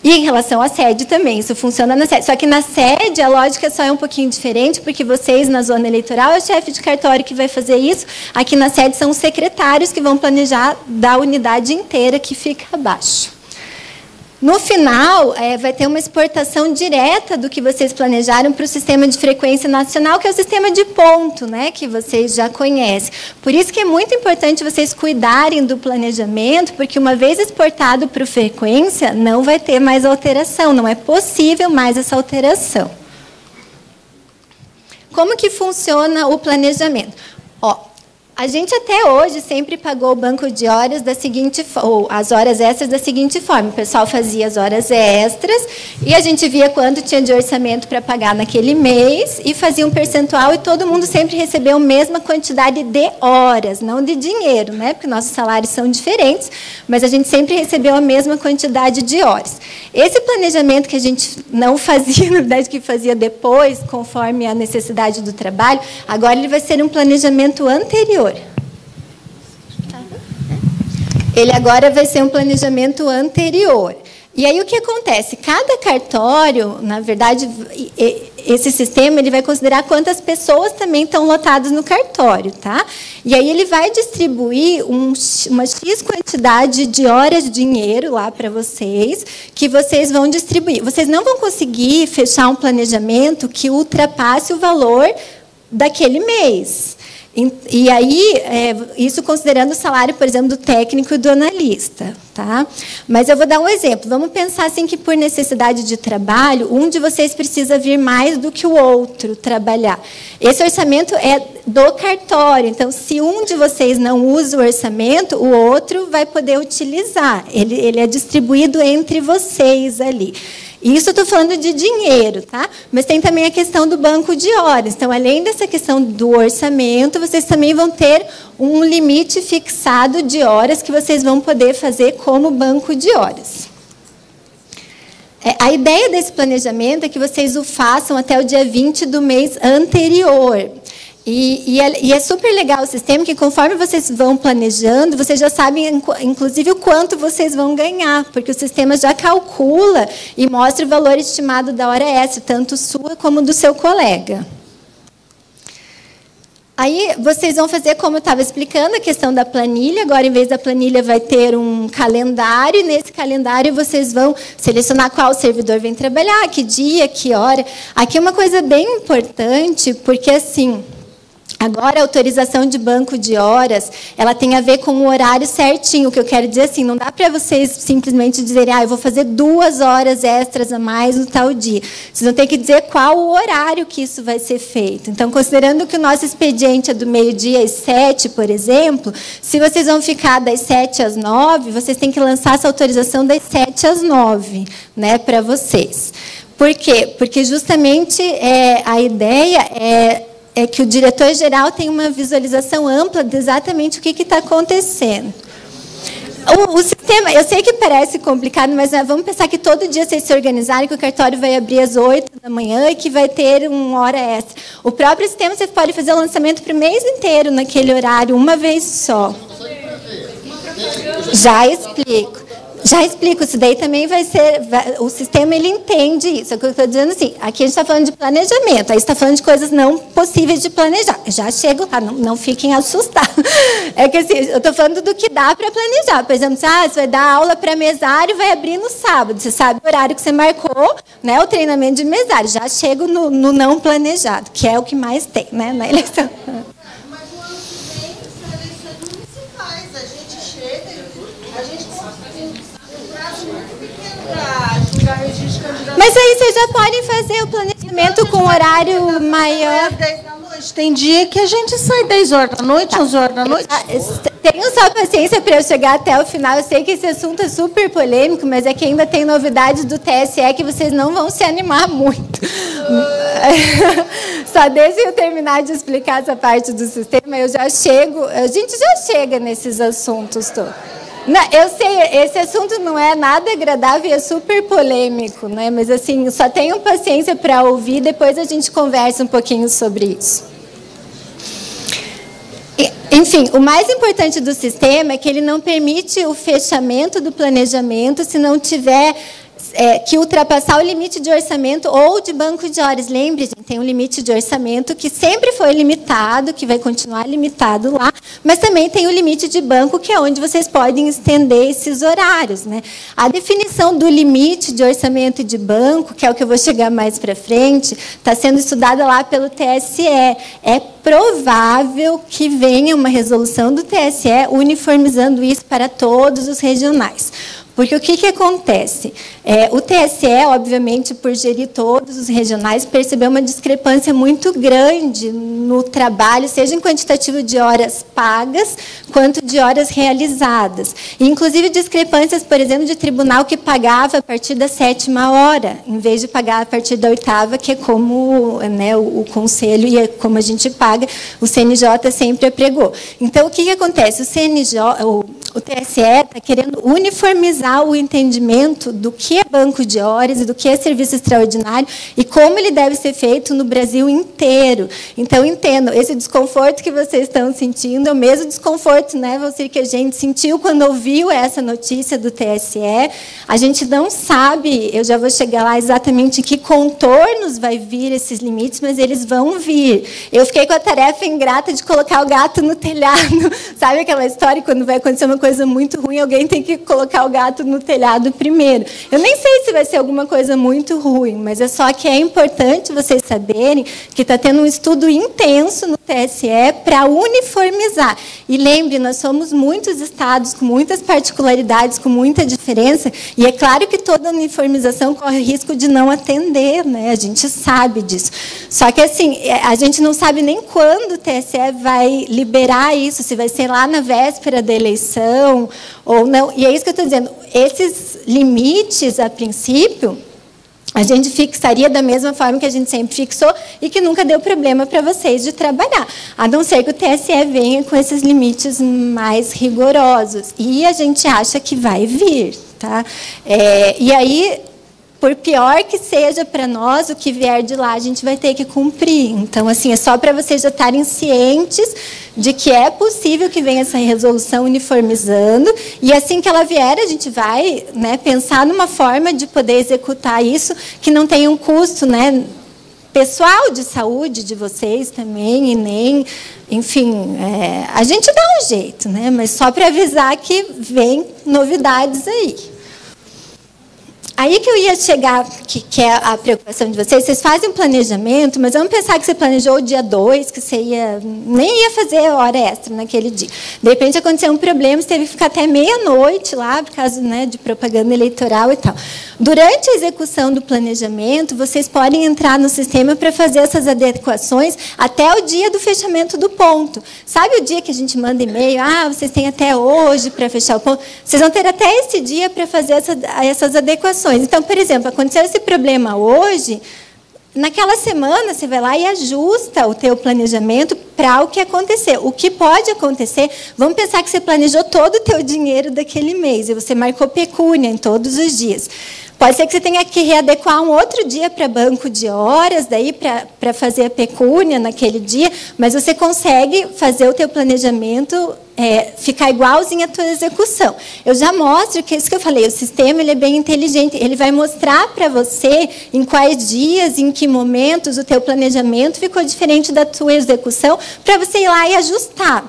E em relação à sede também, isso funciona na sede. Só que na sede a lógica só é um pouquinho diferente, porque vocês, na zona eleitoral, é o chefe de cartório que vai fazer isso. Aqui na sede são os secretários que vão planejar da unidade inteira que fica abaixo. No final, vai ter uma exportação direta do que vocês planejaram para o sistema de frequência nacional, que é o sistema de ponto, né, que vocês já conhecem. Por isso que é muito importante vocês cuidarem do planejamento, porque uma vez exportado para o frequência, não vai ter mais alteração, não é possível mais essa alteração. Como que funciona o planejamento? A gente até hoje sempre pagou o banco de horas da seguinte, ou as horas extras da seguinte forma. O pessoal fazia as horas extras e a gente via quanto tinha de orçamento para pagar naquele mês e fazia um percentual e todo mundo sempre recebeu a mesma quantidade de horas, não de dinheiro, né? Porque nossos salários são diferentes, mas a gente sempre recebeu a mesma quantidade de horas. Esse planejamento que a gente não fazia, na verdade, que fazia depois, conforme a necessidade do trabalho, agora ele vai ser um planejamento anterior. Ele agora vai ser um planejamento anterior. E aí o que acontece? Cada cartório, na verdade, esse sistema ele vai considerar quantas pessoas também estão lotadas no cartório, tá? E aí ele vai distribuir uma X quantidade de horas de dinheiro lá para vocês, que vocês vão distribuir. Vocês não vão conseguir fechar um planejamento que ultrapasse o valor daquele mês. E aí, isso considerando o salário, por exemplo, do técnico e do analista. Tá? Mas eu vou dar um exemplo. Vamos pensar assim que, por necessidade de trabalho, um de vocês precisa vir mais do que o outro trabalhar. Esse orçamento é do cartório. Então, se um de vocês não usa o orçamento, o outro vai poder utilizar. Ele é distribuído entre vocês ali. Isso eu estou falando de dinheiro, tá? Mas tem também a questão do banco de horas. Então, além dessa questão do orçamento, vocês também vão ter um limite fixado de horas que vocês vão poder fazer como banco de horas. A ideia desse planejamento é que vocês o façam até o dia 20 do mês anterior. E é super legal o sistema, que conforme vocês vão planejando, vocês já sabem, inclusive, o quanto vocês vão ganhar, porque o sistema já calcula e mostra o valor estimado da hora extra, tanto sua como do seu colega. Aí, vocês vão fazer, como eu estava explicando, a questão da planilha. Agora, em vez da planilha, vai ter um calendário. E nesse calendário, vocês vão selecionar qual servidor vem trabalhar, que dia, que hora. Aqui é uma coisa bem importante, porque, assim, agora a autorização de banco de horas, ela tem a ver com o horário certinho. O que eu quero dizer assim, não dá para vocês simplesmente dizerem, eu vou fazer 2 horas extras a mais no tal dia. Vocês vão ter que dizer qual o horário que isso vai ser feito. Então, considerando que o nosso expediente é do meio-dia às 7, por exemplo, se vocês vão ficar das 7 às 9, vocês têm que lançar essa autorização das 7 às 9, né, para vocês. Por quê? Porque justamente a ideia é que o diretor-geral tem uma visualização ampla de exatamente o que está acontecendo. O sistema, eu sei que parece complicado, mas vamos pensar que todo dia vocês se organizarem, que o cartório vai abrir às 8 da manhã e que vai ter 1 hora extra. O próprio sistema, você pode fazer o lançamento para o mês inteiro naquele horário, uma vez só. Já explico. Já explico, isso daí também vai ser... o sistema, ele entende isso. É o que eu estou dizendo assim, aqui a gente está falando de planejamento, aí está falando de coisas não possíveis de planejar. Já chego lá, não fiquem assustados. É que assim, eu estou falando do que dá para planejar. Por exemplo, você vai dar aula para mesário, vai abrir no sábado. Você sabe o horário que você marcou, né, o treinamento de mesário. Já chego no não planejado, que é o que mais tem, né, na eleição. Mas aí vocês já podem fazer o planejamento com horário maior. 10 da noite. Tem dia que a gente sai 10 horas da noite, 11 horas da noite. Tenham só paciência para eu chegar até o final. Eu sei que esse assunto é super polêmico, mas é que ainda tem novidades do TSE que vocês não vão se animar muito. Só deixa eu terminar de explicar essa parte do sistema. A gente já chega nesses assuntos todos. Não, eu sei, esse assunto não é nada agradável e é super polêmico, né? Mas assim, só tenham paciência para ouvir, depois a gente conversa um pouquinho sobre isso. Enfim, o mais importante do sistema é que ele não permite o fechamento do planejamento se não tiver que ultrapassar o limite de orçamento ou de banco de horas. Lembre, gente, tem um limite de orçamento que sempre foi limitado, que vai continuar limitado lá, mas também tem o limite de banco, que é onde vocês podem estender esses horários, né? A definição do limite de orçamento e de banco, que é o que eu vou chegar mais para frente, está sendo estudada lá pelo TSE. É provável que venha uma resolução do TSE uniformizando isso para todos os regionais. Porque o que acontece? O TSE, obviamente, por gerir todos os regionais, percebeu uma discrepância muito grande no trabalho, seja em quantitativo de horas pagas, quanto de horas realizadas. E, inclusive, discrepâncias, por exemplo, de tribunal que pagava a partir da 7ª hora, em vez de pagar a partir da 8ª, que é como, né, o conselho e é como a gente paga, o CNJ sempre apregou. Então, o que acontece? O TSE está querendo uniformizar o entendimento do que é banco de horas e do que é serviço extraordinário e como ele deve ser feito no Brasil inteiro. Então, entendo, esse desconforto que vocês estão sentindo é o mesmo desconforto, né, Valcir, que a gente sentiu quando ouviu essa notícia do TSE. A gente não sabe, eu já vou chegar lá exatamente em que contornos vai vir esses limites, mas eles vão vir. Eu fiquei com a tarefa ingrata de colocar o gato no telhado. Sabe aquela história, quando vai acontecer uma coisa muito ruim, alguém tem que colocar o gato no telhado primeiro. Eu nem sei se vai ser alguma coisa muito ruim, mas é só que é importante vocês saberem que está tendo um estudo intenso no TSE para uniformizar. E lembre, nós somos muitos estados com muitas particularidades, com muita diferença, e é claro que toda uniformização corre o risco de não atender, né? A gente sabe disso. Só que assim, a gente não sabe nem quando o TSE vai liberar isso, se vai ser lá na véspera da eleição ou não. E é isso que eu estou dizendo. Esses limites, a princípio, a gente fixaria da mesma forma que a gente sempre fixou e que nunca deu problema para vocês de trabalhar. A não ser que o TSE venha com esses limites mais rigorosos. E a gente acha que vai vir. Tá? E aí, por pior que seja para nós, o que vier de lá a gente vai ter que cumprir. Então, assim, é só para vocês já estarem cientes de que é possível que venha essa resolução uniformizando, e assim que ela vier, a gente vai, né, pensar numa forma de poder executar isso que não tenha um custo, né, pessoal de saúde de vocês também, e nem, enfim, a gente dá um jeito, né, mas só para avisar que vem novidades aí. Aí que eu ia chegar, que é a preocupação de vocês. Vocês fazem um planejamento, mas vamos pensar que você planejou o dia 2, que você nem ia fazer hora extra naquele dia. De repente aconteceu um problema, você teve que ficar até meia-noite lá, por causa, né, de propaganda eleitoral e tal. Durante a execução do planejamento, vocês podem entrar no sistema para fazer essas adequações até o dia do fechamento do ponto. Sabe o dia que a gente manda e-mail? Vocês têm até hoje para fechar o ponto. Vocês vão ter até esse dia para fazer essas adequações. Então, por exemplo, aconteceu esse problema hoje, naquela semana você vai lá e ajusta o teu planejamento para o que aconteceu. O que pode acontecer, vamos pensar que você planejou todo o teu dinheiro daquele mês e você marcou pecúnia em todos os dias. Pode ser que você tenha que readequar um outro dia para banco de horas, daí para fazer a pecúnia naquele dia, mas você consegue fazer o teu planejamento ficar igualzinho à tua execução. Eu já mostro que é isso que eu falei, o sistema ele é bem inteligente, ele vai mostrar para você em quais dias, em que momentos o teu planejamento ficou diferente da tua execução, para você ir lá e ajustar.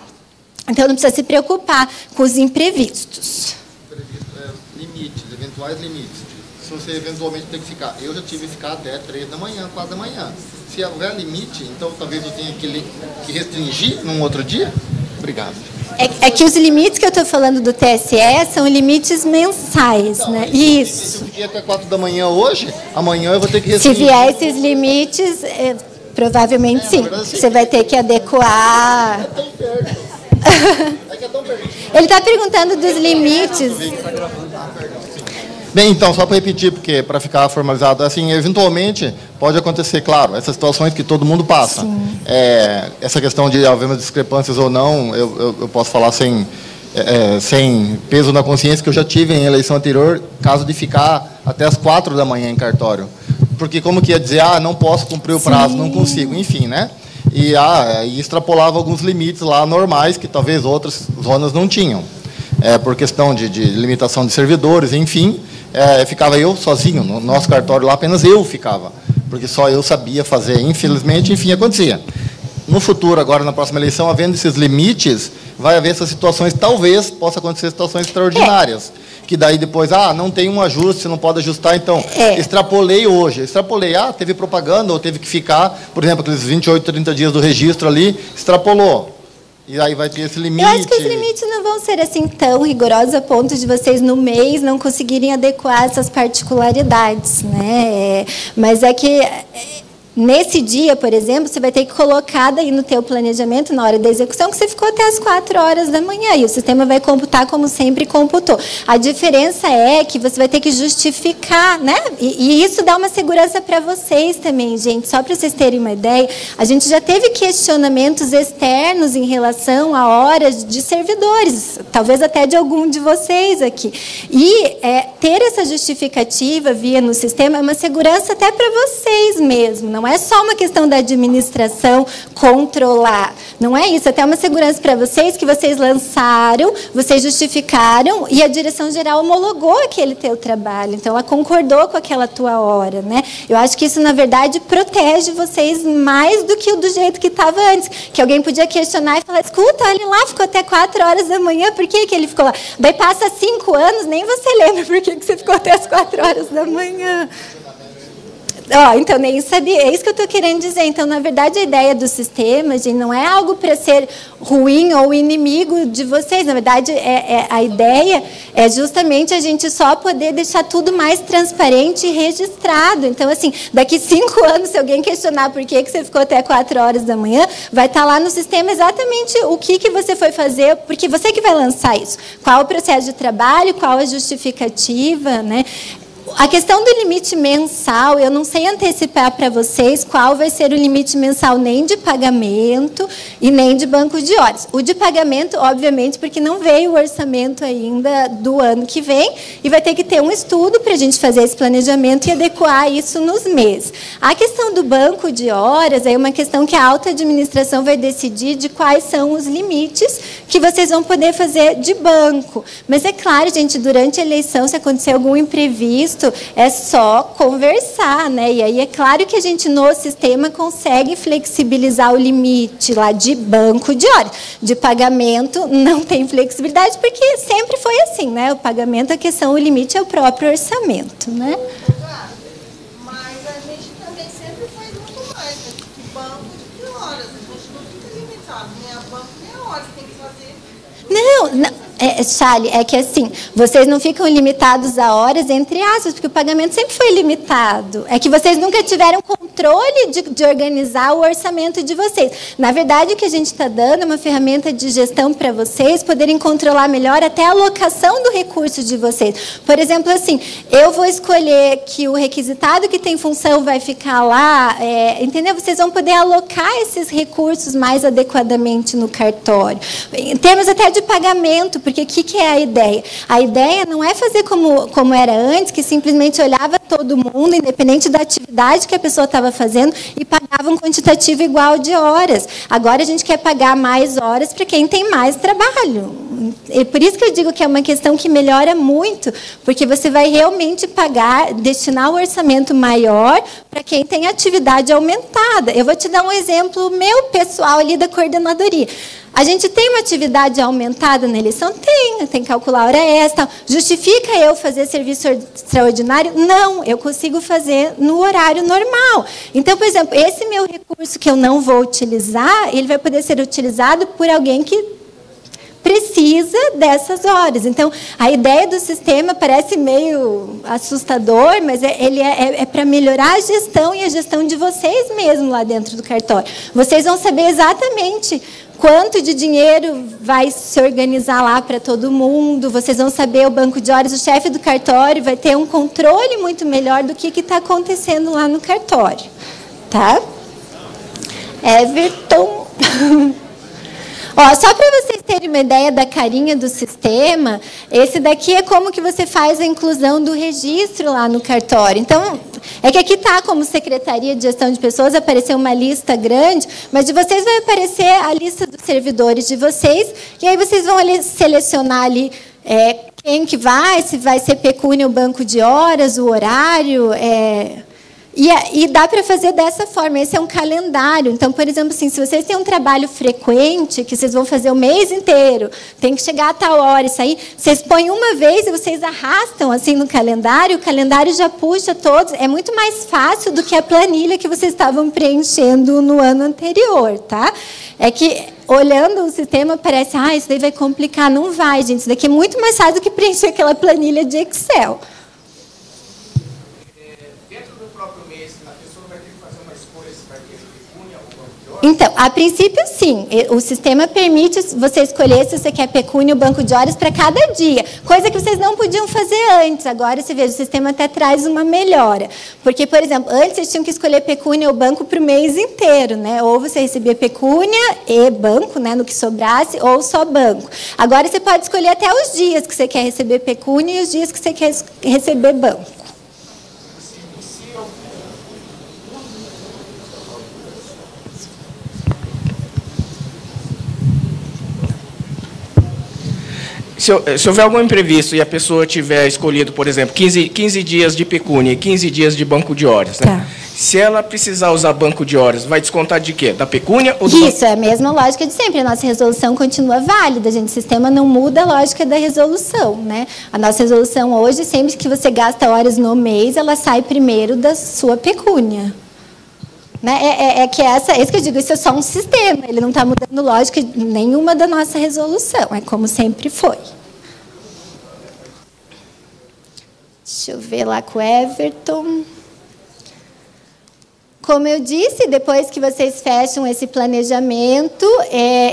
Então, não precisa se preocupar com os imprevistos. Limites, eventuais limites. Se você eventualmente tem que ficar, eu já tive que ficar até 3 da manhã, 4 da manhã. Se houver limite, então talvez eu tenha que restringir num outro dia? Obrigado. É que os limites que eu estou falando do TSE são limites mensais, então, né? Isso. Se eu fiquei até 4 da manhã hoje, amanhã eu vou ter que restringir. Se vier esses limites, provavelmente sim. Você vai ter que adequar. É tão perto. É que é tão perto. Ele está perguntando dos limites. Bem, então, só para repetir, porque para ficar formalizado, assim, eventualmente pode acontecer, claro, essas situações que todo mundo passa. Essa questão de haver discrepâncias ou não, eu posso falar sem peso na consciência, que eu já tive em eleição anterior, caso de ficar até as 4 da manhã em cartório. Porque como que ia dizer, não posso cumprir o prazo, não consigo, enfim, né? E extrapolava alguns limites lá normais, que talvez outras zonas não tinham. Por questão de limitação de servidores, enfim, ficava eu sozinho, no nosso cartório lá apenas eu ficava, porque só eu sabia fazer, infelizmente, enfim, acontecia. No futuro, agora na próxima eleição, havendo esses limites, vai haver essas situações, talvez possa acontecer situações extraordinárias, que daí depois, não tem um ajuste, não pode ajustar, então, extrapolei, teve propaganda, ou teve que ficar, por exemplo, aqueles 28, 30 dias do registro ali, extrapolou. E aí vai ter esse limite. Eu acho que os limites não vão ser assim tão rigorosos a ponto de vocês, no mês, não conseguirem adequar essas particularidades, né? Mas é que nesse dia, por exemplo, você vai ter que colocar daí no teu planejamento, na hora da execução, que você ficou até as 4 horas da manhã, e o sistema vai computar como sempre computou. A diferença é que você vai ter que justificar, né? E isso dá uma segurança para vocês também, gente. Só para vocês terem uma ideia, a gente já teve questionamentos externos em relação a horas de servidores, talvez até de algum de vocês aqui. E ter essa justificativa via no sistema é uma segurança até para vocês mesmo, não é só uma questão da administração controlar. Não é isso, até uma segurança para vocês que vocês lançaram, vocês justificaram e a direção geral homologou aquele teu trabalho. Então, ela concordou com aquela tua hora, né? Eu acho que isso, na verdade, protege vocês mais do que do jeito que estava antes. Que alguém podia questionar e falar, escuta, olha lá, ficou até 4 horas da manhã, por que ele ficou lá? Daí passa 5 anos, nem você lembra por que você ficou até as 4 horas da manhã. Então, nem sabia. É isso que eu estou querendo dizer. Então, na verdade, a ideia do sistema, gente, não é algo para ser ruim ou inimigo de vocês. Na verdade, a ideia é justamente a gente só poder deixar tudo mais transparente e registrado. Então, assim, daqui 5 anos, se alguém questionar por que você ficou até 4 horas da manhã, vai estar lá no sistema exatamente o que você foi fazer, porque você que vai lançar isso. Qual o processo de trabalho, qual a justificativa, né? A questão do limite mensal, eu não sei antecipar para vocês qual vai ser o limite mensal nem de pagamento e nem de banco de horas. O de pagamento, obviamente, porque não veio o orçamento ainda do ano que vem e vai ter que ter um estudo para a gente fazer esse planejamento e adequar isso nos meses. A questão do banco de horas é uma questão que a alta administração vai decidir de quais são os limites que vocês vão poder fazer de banco. Mas é claro, gente, durante a eleição, se acontecer algum imprevisto, é só conversar, né? E aí é claro que a gente no sistema consegue flexibilizar o limite lá de banco de horas. De pagamento não tem flexibilidade, porque sempre foi assim, né? O pagamento, a questão, o limite é o próprio orçamento, né? Mas a gente também sempre faz muito mais, né? Que banco de que horas. A gente não fica limitado, nem a banco nem a horas, tem que fazer. Não. Charlie, é que assim, vocês não ficam limitados a horas, entre aspas, porque o pagamento sempre foi limitado. É que vocês nunca tiveram controle de organizar o orçamento de vocês. Na verdade, o que a gente está dando é uma ferramenta de gestão para vocês poderem controlar melhor até a alocação do recurso de vocês. Por exemplo, assim, eu vou escolher que o requisitado que tem função vai ficar lá, entendeu? Vocês vão poder alocar esses recursos mais adequadamente no cartório. Em termos até de pagamento, porque o que é a ideia? A ideia não é fazer como era antes, que simplesmente olhava todo mundo, independente da atividade que a pessoa estava fazendo, e pagava um quantitativo igual de horas. Agora a gente quer pagar mais horas para quem tem mais trabalho. E por isso que eu digo que é uma questão que melhora muito, porque você vai realmente pagar, destinar um orçamento maior para quem tem atividade aumentada. Eu vou te dar um exemplo meu pessoal ali da coordenadoria. A gente tem uma atividade aumentada na eleição? Tem que calcular hora extra. Justifica eu fazer serviço extraordinário? Não, eu consigo fazer no horário normal. Então, por exemplo, esse meu recurso que eu não vou utilizar, ele vai poder ser utilizado por alguém que precisa dessas horas. Então, a ideia do sistema parece meio assustador, mas ele é para melhorar a gestão e a gestão de vocês mesmos lá dentro do cartório. Vocês vão saber exatamente quanto de dinheiro vai se organizar lá para todo mundo, vocês vão saber o banco de horas, o chefe do cartório vai ter um controle muito melhor do que está acontecendo lá no cartório. Tá? Everton... Ó, só para vocês terem uma ideia da carinha do sistema, esse daqui é como que você faz a inclusão do registro lá no cartório. Então, é que aqui está como Secretaria de Gestão de Pessoas, apareceu uma lista grande, mas de vocês vai aparecer a lista dos servidores de vocês, e aí vocês vão ali selecionar ali quem que vai, se vai ser pecúnia o banco de horas, o horário... E dá para fazer dessa forma, esse é um calendário. Então, por exemplo, assim, se vocês têm um trabalho frequente, que vocês vão fazer o mês inteiro, tem que chegar a tal hora e sair, vocês põem uma vez e vocês arrastam assim no calendário, o calendário já puxa todos, é muito mais fácil do que a planilha que vocês estavam preenchendo no ano anterior, tá? É que, olhando o sistema, parece, isso daí vai complicar. Não vai, gente, isso daqui é muito mais fácil do que preencher aquela planilha de Excel. Então, a princípio, sim. O sistema permite você escolher se você quer pecúnia ou banco de horas para cada dia. Coisa que vocês não podiam fazer antes. Agora, você vê, o sistema até traz uma melhora. Porque, por exemplo, antes vocês tinham que escolher pecúnia ou banco para o mês inteiro, né? Ou você recebia pecúnia e banco, né, no que sobrasse, ou só banco. Agora, você pode escolher até os dias que você quer receber pecúnia e os dias que você quer receber banco. Se houver algum imprevisto e a pessoa tiver escolhido, por exemplo, 15 dias de pecúnia e 15 dias de banco de horas, né? Tá. Se ela precisar usar banco de horas, vai descontar de quê? Da pecúnia ou do Isso, é a mesma lógica de sempre. A nossa resolução continua válida, gente. O sistema não muda a lógica da resolução, né? A nossa resolução hoje, sempre que você gasta horas no mês, ela sai primeiro da sua pecúnia. Né? Isso que eu digo, isso é só um sistema, ele não está mudando lógica nenhuma da nossa resolução, é como sempre foi. Deixa eu ver lá com o Everton. Como eu disse, depois que vocês fecham esse planejamento,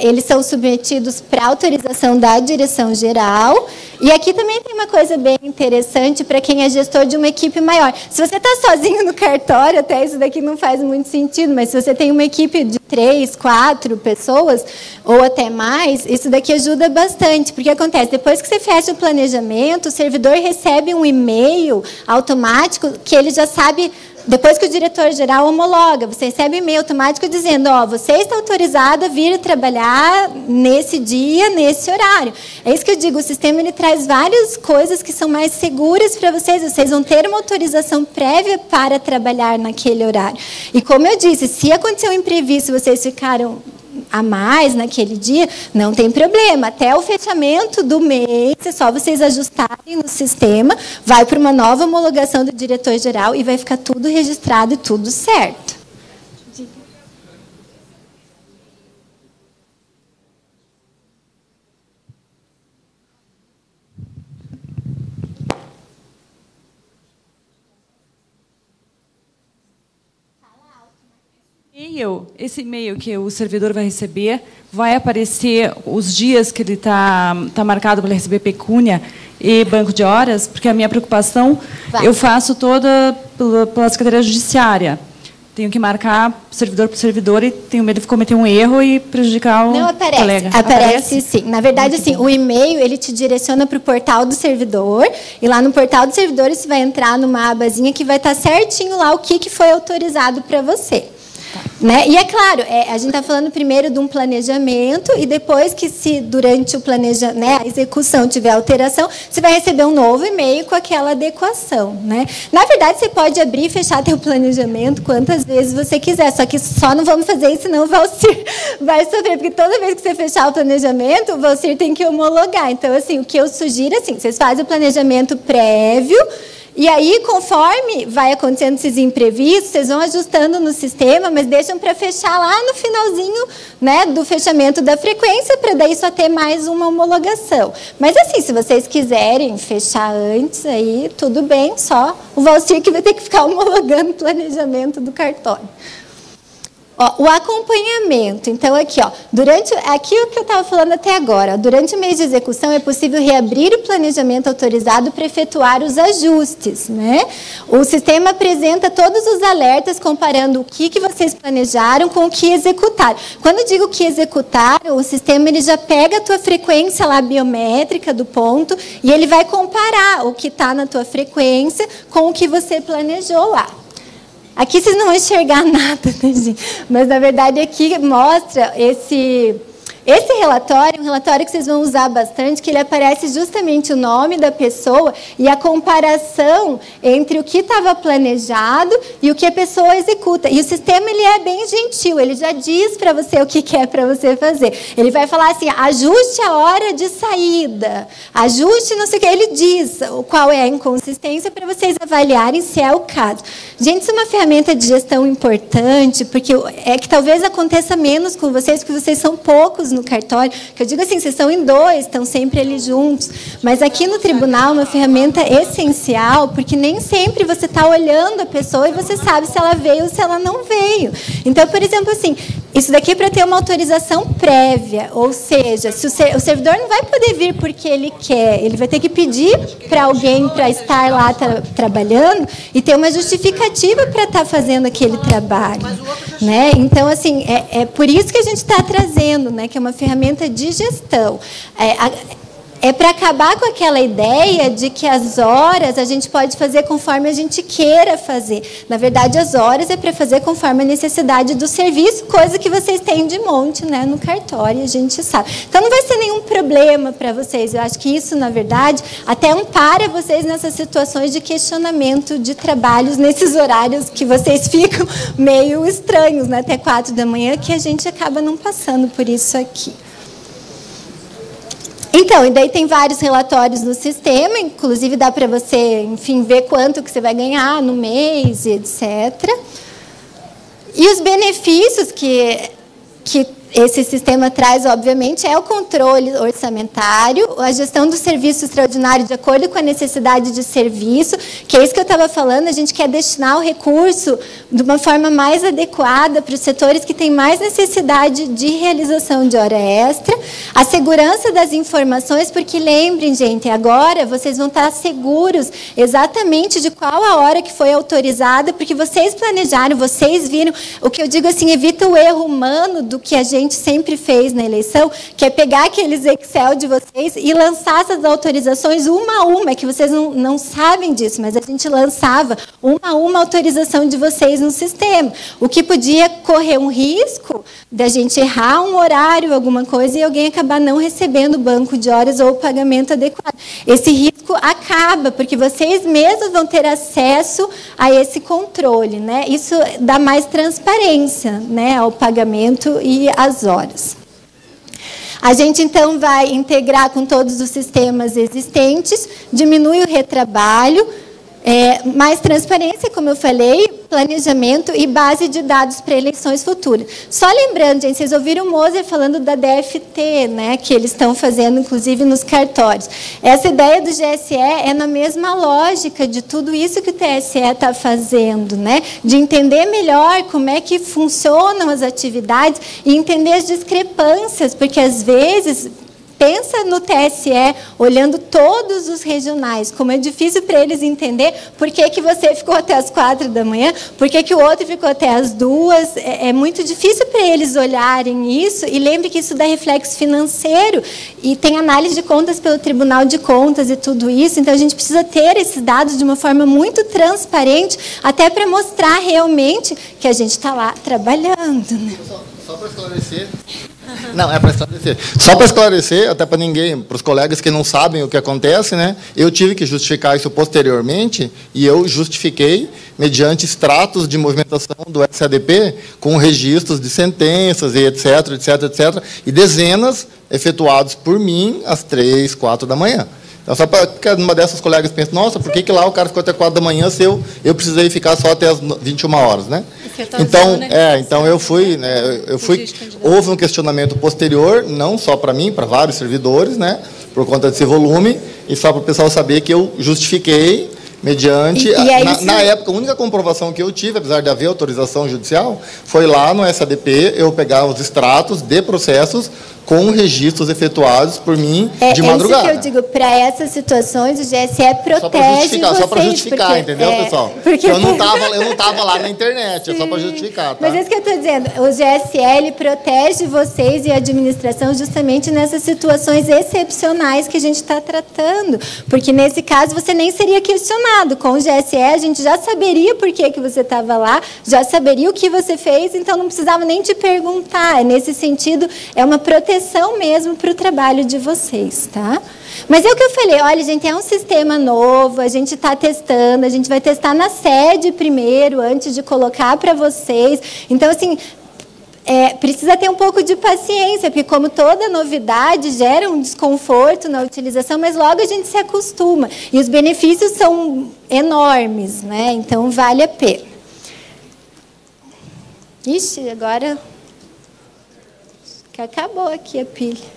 eles são submetidos para autorização da direção geral. E aqui também tem uma coisa bem interessante para quem é gestor de uma equipe maior. Se você está sozinho no cartório, até isso daqui não faz muito sentido, mas se você tem uma equipe de 3, 4 pessoas, ou até mais, isso daqui ajuda bastante. Porque acontece, depois que você fecha o planejamento, o servidor recebe um e-mail automático que ele já sabe... Depois que o diretor-geral homologa, você recebe um e-mail automático dizendo, você está autorizado a vir trabalhar nesse dia, nesse horário. É isso que eu digo, o sistema ele traz várias coisas que são mais seguras para vocês. Vocês vão ter uma autorização prévia para trabalhar naquele horário. E como eu disse, se acontecer um imprevisto, vocês ficaram a mais naquele dia, não tem problema. Até o fechamento do mês, é só vocês ajustarem no sistema, vai para uma nova homologação do diretor-geral e vai ficar tudo registrado e tudo certo. Esse e-mail que o servidor vai receber, vai aparecer os dias que ele tá marcado para receber pecúnia e banco de horas, porque a minha preocupação, eu faço toda pela Secretaria Judiciária. tenho que marcar servidor por servidor e tenho medo de cometer um erro e prejudicar o colega. Aparece sim. Na verdade, assim, o e-mail ele te direciona para o portal do servidor e lá no portal do servidor você vai entrar numa abazinha que vai estar certinho lá o que foi autorizado para você. Né? E é claro, a gente está falando primeiro de um planejamento e depois que se durante o a execução tiver alteração, você vai receber um novo e-mail com aquela adequação. Né? Na verdade, você pode abrir e fechar teu planejamento quantas vezes você quiser, só que só não vamos fazer isso, senão o Valcir vai sofrer, porque toda vez que você fechar o planejamento, o Valcir tem que homologar. Então, assim, o que eu sugiro, assim, vocês fazem o planejamento prévio, e aí, conforme vai acontecendo esses imprevistos, vocês vão ajustando no sistema, mas deixam para fechar lá no finalzinho, né, do fechamento da frequência, para daí só ter mais uma homologação. Mas assim, se vocês quiserem fechar antes, aí tudo bem, só o Valcir que vai ter que ficar homologando o planejamento do cartório. Ó, o acompanhamento. Então, aqui, ó, aqui o que eu estava falando até agora, durante o mês de execução é possível reabrir o planejamento autorizado para efetuar os ajustes. Né? O sistema apresenta todos os alertas comparando o que vocês planejaram com o que executaram. Quando eu digo que executaram, o sistema ele já pega a tua frequência lá biométrica do ponto e ele vai comparar o que está na tua frequência com o que você planejou lá. Aqui vocês não vão enxergar nada, né, gente? Mas, na verdade, aqui mostra esse relatório, um relatório que vocês vão usar bastante, que ele aparece justamente o nome da pessoa e a comparação entre o que estava planejado e o que a pessoa executa. E o sistema ele é bem gentil, ele já diz para você o que é para você fazer. Ele vai falar assim, ajuste a hora de saída, ajuste não sei o que. Ele diz qual é a inconsistência para vocês avaliarem se é o caso. Gente, isso é uma ferramenta de gestão importante, porque é que talvez aconteça menos com vocês, porque vocês são poucos no cartório, que eu digo assim, vocês estão em dois, estão sempre ali juntos, mas aqui no tribunal é uma ferramenta essencial, porque nem sempre você está olhando a pessoa e você sabe se ela veio ou se ela não veio. Então, por exemplo, assim, isso daqui é para ter uma autorização prévia, ou seja, se o servidor não vai poder vir porque ele quer, ele vai ter que pedir para alguém para estar lá trabalhando e ter uma justificativa para estar fazendo aquele trabalho. Né? Então, assim, é por isso que a gente está trazendo, né, que é uma ferramenta de gestão. É para acabar com aquela ideia de que as horas a gente pode fazer conforme a gente queira fazer. Na verdade, as horas é para fazer conforme a necessidade do serviço, coisa que vocês têm de monte, né, no cartório, a gente sabe. Então, não vai ser nenhum problema para vocês. Eu acho que isso, na verdade, até ampara vocês nessas situações de questionamento de trabalhos nesses horários que vocês ficam meio estranhos, né, até 4 da manhã, que a gente acaba não passando por isso aqui. Então, e daí tem vários relatórios no sistema, inclusive dá para você, enfim, ver quanto que você vai ganhar no mês, etc. E os benefícios que esse sistema traz, obviamente, é o controle orçamentário, a gestão do serviço extraordinário de acordo com a necessidade de serviço, que é isso que eu estava falando, a gente quer destinar o recurso de uma forma mais adequada para os setores que têm mais necessidade de realização de hora extra, a segurança das informações, porque lembrem, gente, agora vocês vão estar seguros exatamente de qual a hora que foi autorizada, porque vocês planejaram, vocês viram, o que eu digo assim, evita o erro humano do que a gente sempre fez na eleição, que é pegar aqueles Excel de vocês e lançar essas autorizações uma a uma, é que vocês não sabem disso, mas a gente lançava uma a uma autorização de vocês no sistema, o que podia correr um risco da gente errar um horário, alguma coisa, e alguém acabar não recebendo o banco de horas ou o pagamento adequado. Esse risco acaba, porque vocês mesmos vão ter acesso a esse controle, né? Isso dá mais transparência, né, ao pagamento e às horas. A gente, então, vai integrar com todos os sistemas existentes, diminui o retrabalho, mais transparência, como eu falei, planejamento e base de dados para eleições futuras. Só lembrando, gente, vocês ouviram o Moser falando da DFT, né, que eles estão fazendo, inclusive, nos cartórios. Essa ideia do GSE é na mesma lógica de tudo isso que o TSE está fazendo, né, de entender melhor como é que funcionam as atividades e entender as discrepâncias, porque, às vezes, pensa no TSE, olhando todos os regionais, como é difícil para eles entender por que você ficou até as 4 da manhã, por que o outro ficou até as 2. É muito difícil para eles olharem isso, e lembre que isso dá reflexo financeiro, e tem análise de contas pelo Tribunal de Contas e tudo isso, então a gente precisa ter esses dados de uma forma muito transparente, até para mostrar realmente que a gente está lá trabalhando. Né? Só para esclarecer. Não, é para esclarecer. Só para esclarecer, até para ninguém, para os colegas que não sabem o que acontece, né? Eu tive que justificar isso posteriormente, e eu justifiquei mediante extratos de movimentação do SADP com registros de sentenças e etc, e dezenas efetuados por mim às 3, 4 da manhã. Então, só para que uma dessas colegas pense, nossa, por que lá o cara ficou até 4 da manhã se eu precisei ficar só até as 21 horas, né? Então eu fui, houve um questionamento posterior, não só para mim, para vários servidores, né, por conta desse volume, e só para o pessoal saber que eu justifiquei mediante, na época, a única comprovação que eu tive, apesar de haver autorização judicial, foi lá no SADP eu pegar os extratos de processos com registros efetuados por mim de madrugada. É isso que eu digo, para essas situações, o GSE protege vocês. Só para justificar, entendeu, pessoal? Porque eu não estava lá na internet, é só para justificar. Tá? Mas é isso que eu estou dizendo, o GSE ele protege vocês e a administração justamente nessas situações excepcionais que a gente está tratando, porque nesse caso você nem seria questionado. Com o GSE a gente já saberia por que você estava lá, já saberia o que você fez, então não precisava nem te perguntar. Nesse sentido, é uma proteção mesmo para o trabalho de vocês, tá? Mas é o que eu falei, olha, gente, é um sistema novo, a gente está testando, a gente vai testar na sede primeiro, antes de colocar para vocês. Então, assim, precisa ter um pouco de paciência, porque como toda novidade gera um desconforto na utilização, mas logo a gente se acostuma. E os benefícios são enormes, né? Então, vale a pena. Ixi, agora... que acabou aqui a pilha.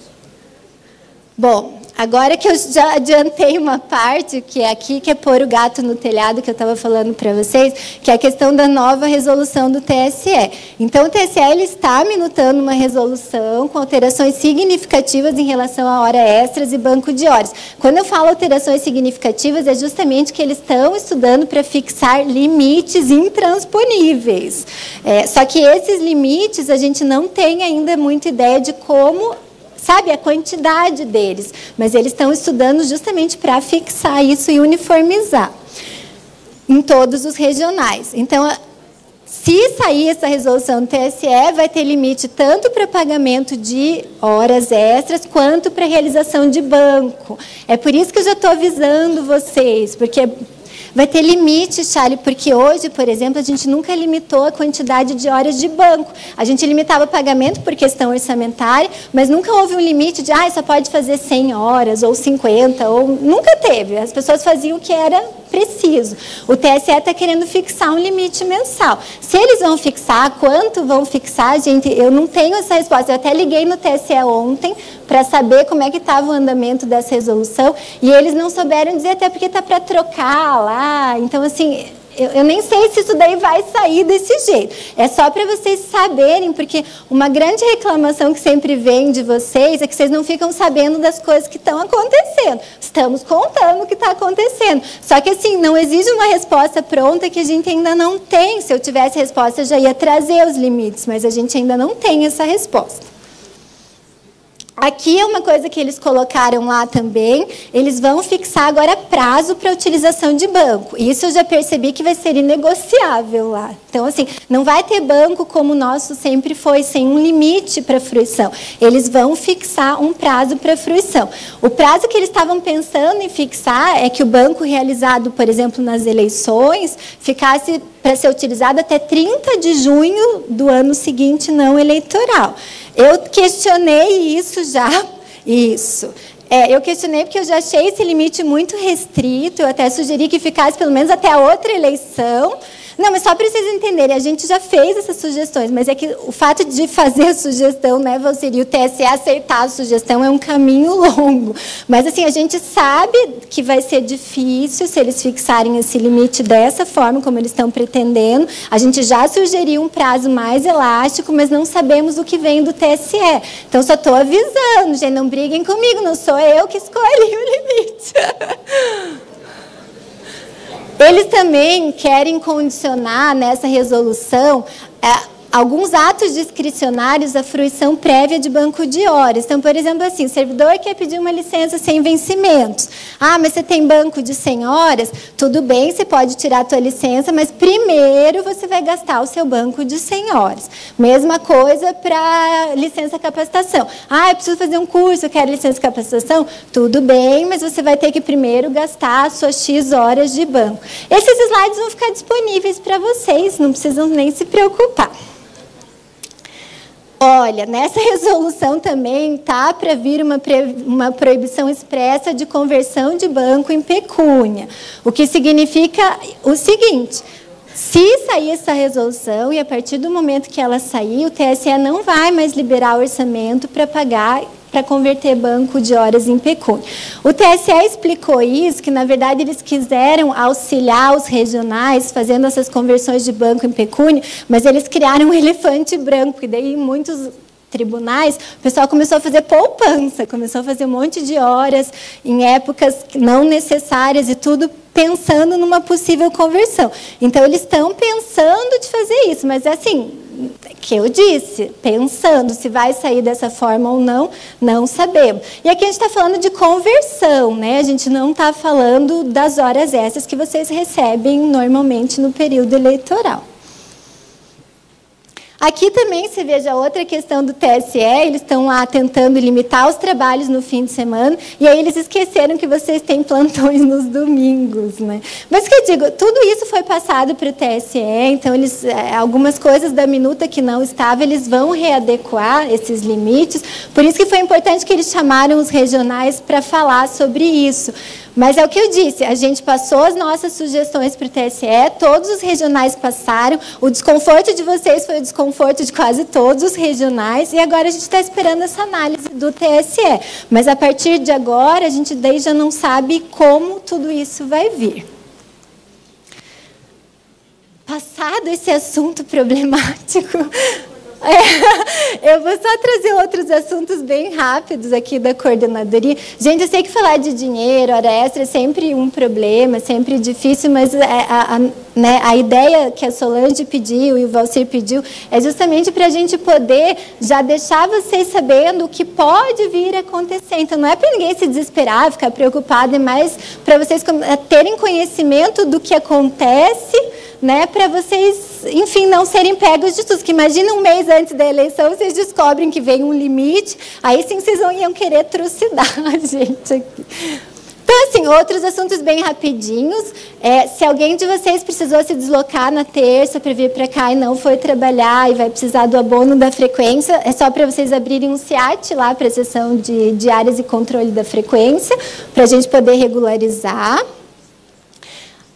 Bom, agora que eu já adiantei uma parte, que é aqui, que é pôr o gato no telhado, que eu estava falando para vocês, que é a questão da nova resolução do TSE. Então, o TSE ele está minutando uma resolução com alterações significativas em relação a hora extras e banco de horas. Quando eu falo alterações significativas, é justamente que eles estão estudando para fixar limites intransponíveis. Só que esses limites, a gente não tem ainda muita ideia de como... sabe, a quantidade deles, mas eles estão estudando justamente para fixar isso e uniformizar em todos os regionais. Então, se sair essa resolução do TSE, vai ter limite tanto para pagamento de horas extras, quanto para realização de banco. É por isso que eu já estou avisando vocês, porque... vai ter limite, Charlie, porque hoje, por exemplo, a gente nunca limitou a quantidade de horas de banco. A gente limitava o pagamento por questão orçamentária, mas nunca houve um limite de, só pode fazer 100 horas ou 50, ou nunca teve. As pessoas faziam o que era preciso. O TSE está querendo fixar um limite mensal. Se eles vão fixar, quanto vão fixar, gente, eu não tenho essa resposta. Eu até liguei no TSE ontem para saber como é que estava o andamento dessa resolução, e eles não souberam dizer, até porque está para trocar lá. Então, assim, eu nem sei se isso daí vai sair desse jeito. É só para vocês saberem, porque uma grande reclamação que sempre vem de vocês é que vocês não ficam sabendo das coisas que estão acontecendo. Estamos contando o que está acontecendo. Só que, assim, não exige uma resposta pronta que a gente ainda não tem. Se eu tivesse resposta, eu já ia trazer os limites, mas a gente ainda não tem essa resposta. Aqui é uma coisa que eles colocaram lá também, eles vão fixar agora prazo para utilização de banco. Isso eu já percebi que vai ser inegociável lá. Então, assim, não vai ter banco como o nosso sempre foi, sem um limite para fruição. Eles vão fixar um prazo para fruição. O prazo que eles estavam pensando em fixar é que o banco realizado, por exemplo, nas eleições, ficasse para ser utilizado até 30 de junho do ano seguinte não eleitoral. Eu questionei isso já. Eu questionei porque eu já achei esse limite muito restrito. Eu até sugeri que ficasse pelo menos até a outra eleição. Não, mas só para vocês entenderem, a gente já fez essas sugestões, mas é que o fato de fazer a sugestão, né, Valcir, e o TSE aceitar a sugestão é um caminho longo. Mas, assim, a gente sabe que vai ser difícil se eles fixarem esse limite dessa forma, como eles estão pretendendo. A gente já sugeriu um prazo mais elástico, mas não sabemos o que vem do TSE. Então, só estou avisando, gente, não briguem comigo, não sou eu que escolhi o limite. Eles também querem condicionar nessa resolução alguns atos discricionários à fruição prévia de banco de horas. Então, por exemplo, assim, o servidor quer pedir uma licença sem vencimentos. Ah, mas você tem banco de 100 horas? Tudo bem, você pode tirar a tua licença, mas primeiro você vai gastar o seu banco de 100 horas. Mesma coisa para licença capacitação. Ah, eu preciso fazer um curso, eu quero licença capacitação? Tudo bem, mas você vai ter que primeiro gastar as suas X horas de banco. Esses slides vão ficar disponíveis para vocês, não precisam nem se preocupar. Olha, nessa resolução também está para vir uma proibição expressa de conversão de banco em pecúnia, o que significa o seguinte: se sair essa resolução e a partir do momento que ela sair, o TSE não vai mais liberar orçamento para pagar, para converter banco de horas em pecúnia. O TSE explicou isso, que na verdade eles quiseram auxiliar os regionais fazendo essas conversões de banco em pecúnia, mas eles criaram um elefante branco, e daí em muitos tribunais o pessoal começou a fazer poupança, começou a fazer um monte de horas em épocas não necessárias e tudo pensando numa possível conversão. Então eles estão pensando de fazer isso, mas assim, que eu disse, pensando se vai sair dessa forma ou não, não sabemos. E aqui a gente está falando de conversão, né? A gente não está falando das horas extras que vocês recebem normalmente no período eleitoral. Aqui também se veja outra questão do TSE, eles estão lá tentando limitar os trabalhos no fim de semana, e aí eles esqueceram que vocês têm plantões nos domingos, né? Mas o que eu digo, tudo isso foi passado para o TSE, então eles, algumas coisas da minuta que não estavam, eles vão readequar esses limites, por isso que foi importante que eles chamaram os regionais para falar sobre isso. Mas é o que eu disse, a gente passou as nossas sugestões para o TSE, todos os regionais passaram, o desconforto de vocês foi o desconforto de quase todos os regionais, e agora a gente está esperando essa análise do TSE. Mas a partir de agora, a gente daí já não sabe como tudo isso vai vir. Passado esse assunto problemático, eu vou só trazer outros assuntos bem rápidos aqui da coordenadoria. Gente, eu sei que falar de dinheiro, hora extra, é sempre um problema, sempre difícil, mas a ideia que a Solange pediu e o Valcir pediu é justamente para a gente poder já deixar vocês sabendo o que pode vir a acontecer. Então, não é para ninguém se desesperar, ficar preocupado, é mais para vocês terem conhecimento do que acontece, né, para vocês, enfim, não serem pegos de susto. Que imagina um mês antes da eleição, vocês descobrem que vem um limite, aí sim vocês iam querer trucidar a gente aqui. Então, assim, outros assuntos bem rapidinhos. Se alguém de vocês precisou se deslocar na terça para vir para cá e não foi trabalhar e vai precisar do abono da frequência, é só para vocês abrirem um SIAT lá para a seção de diárias e controle da frequência, para a gente poder regularizar.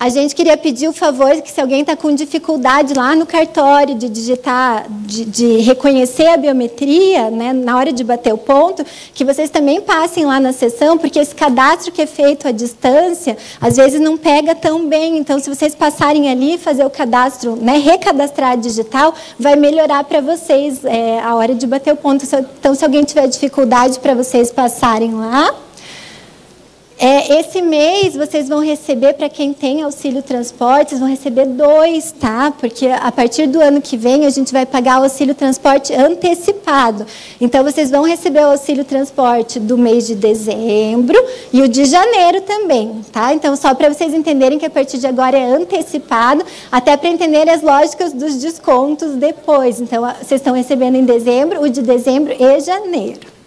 A gente queria pedir o favor que se alguém está com dificuldade lá no cartório de digitar, de reconhecer a biometria, né, na hora de bater o ponto, que vocês também passem lá na sessão, porque esse cadastro que é feito à distância, às vezes não pega tão bem. Então, se vocês passarem ali, fazer o cadastro, né, recadastrar digital, vai melhorar para vocês a hora de bater o ponto. Então, se alguém tiver dificuldade, para vocês passarem lá. Esse mês, vocês vão receber, para quem tem auxílio transporte, vão receber 2, tá? Porque a partir do ano que vem, a gente vai pagar o auxílio transporte antecipado. Então, vocês vão receber o auxílio transporte do mês de dezembro e o de janeiro também, tá? Então, só para vocês entenderem que a partir de agora é antecipado, até para entenderem as lógicas dos descontos depois. Então, vocês estão recebendo em dezembro, o de dezembro e janeiro.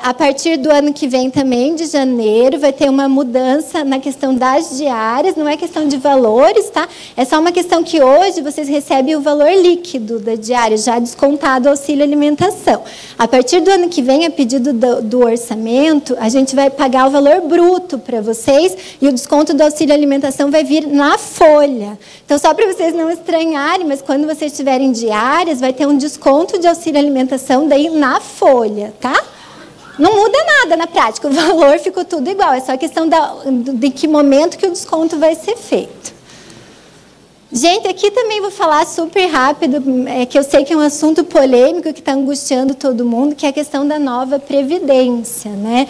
A partir do ano que vem também, de janeiro, vai ter uma mudança na questão das diárias, não é questão de valores, tá? É só uma questão que hoje vocês recebem o valor líquido da diária, já descontado o auxílio alimentação. A partir do ano que vem, a pedido do orçamento, a gente vai pagar o valor bruto para vocês e o desconto do auxílio alimentação vai vir na folha. Então, só para vocês não estranharem, mas quando vocês tiverem diárias, vai ter um desconto de auxílio alimentação daí na folha, tá? Não muda nada na prática, o valor ficou tudo igual, é só a questão de que momento que o desconto vai ser feito. Gente, aqui também vou falar super rápido, que eu sei que é um assunto polêmico que está angustiando todo mundo, que é a questão da nova Previdência, né?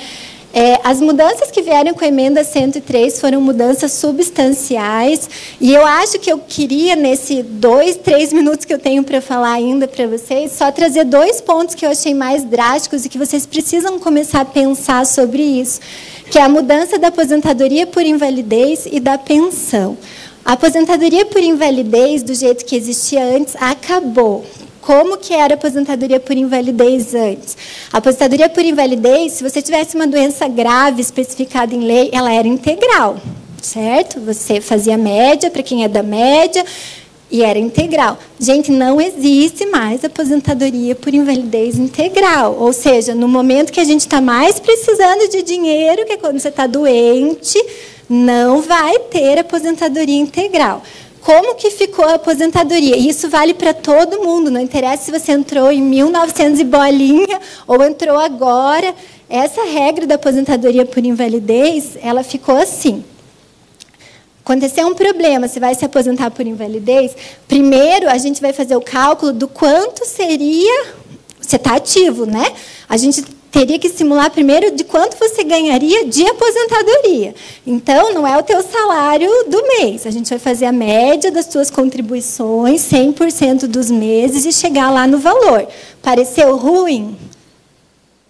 As mudanças que vieram com a emenda 103 foram mudanças substanciais, e eu acho que eu queria, nesses 2, 3 minutos que eu tenho para falar ainda para vocês, só trazer 2 pontos que eu achei mais drásticos e que vocês precisam começar a pensar sobre isso, que é a mudança da aposentadoria por invalidez e da pensão. A aposentadoria por invalidez, do jeito que existia antes, acabou. Como que era a aposentadoria por invalidez antes? A aposentadoria por invalidez, se você tivesse uma doença grave especificada em lei, ela era integral, certo? Você fazia média para quem é da média e era integral. Gente, não existe mais aposentadoria por invalidez integral. Ou seja, no momento que a gente está mais precisando de dinheiro, que é quando você está doente, não vai ter aposentadoria integral. Como que ficou a aposentadoria? Isso vale para todo mundo, não interessa se você entrou em 1900 e bolinha ou entrou agora. Essa regra da aposentadoria por invalidez, ela ficou assim. Aconteceu um problema, você vai se aposentar por invalidez, primeiro a gente vai fazer o cálculo do quanto seria... Você está ativo, né? A gente teria que simular primeiro de quanto você ganharia de aposentadoria. Então, não é o teu salário do mês. A gente vai fazer a média das suas contribuições, 100% dos meses, e chegar lá no valor. Pareceu ruim?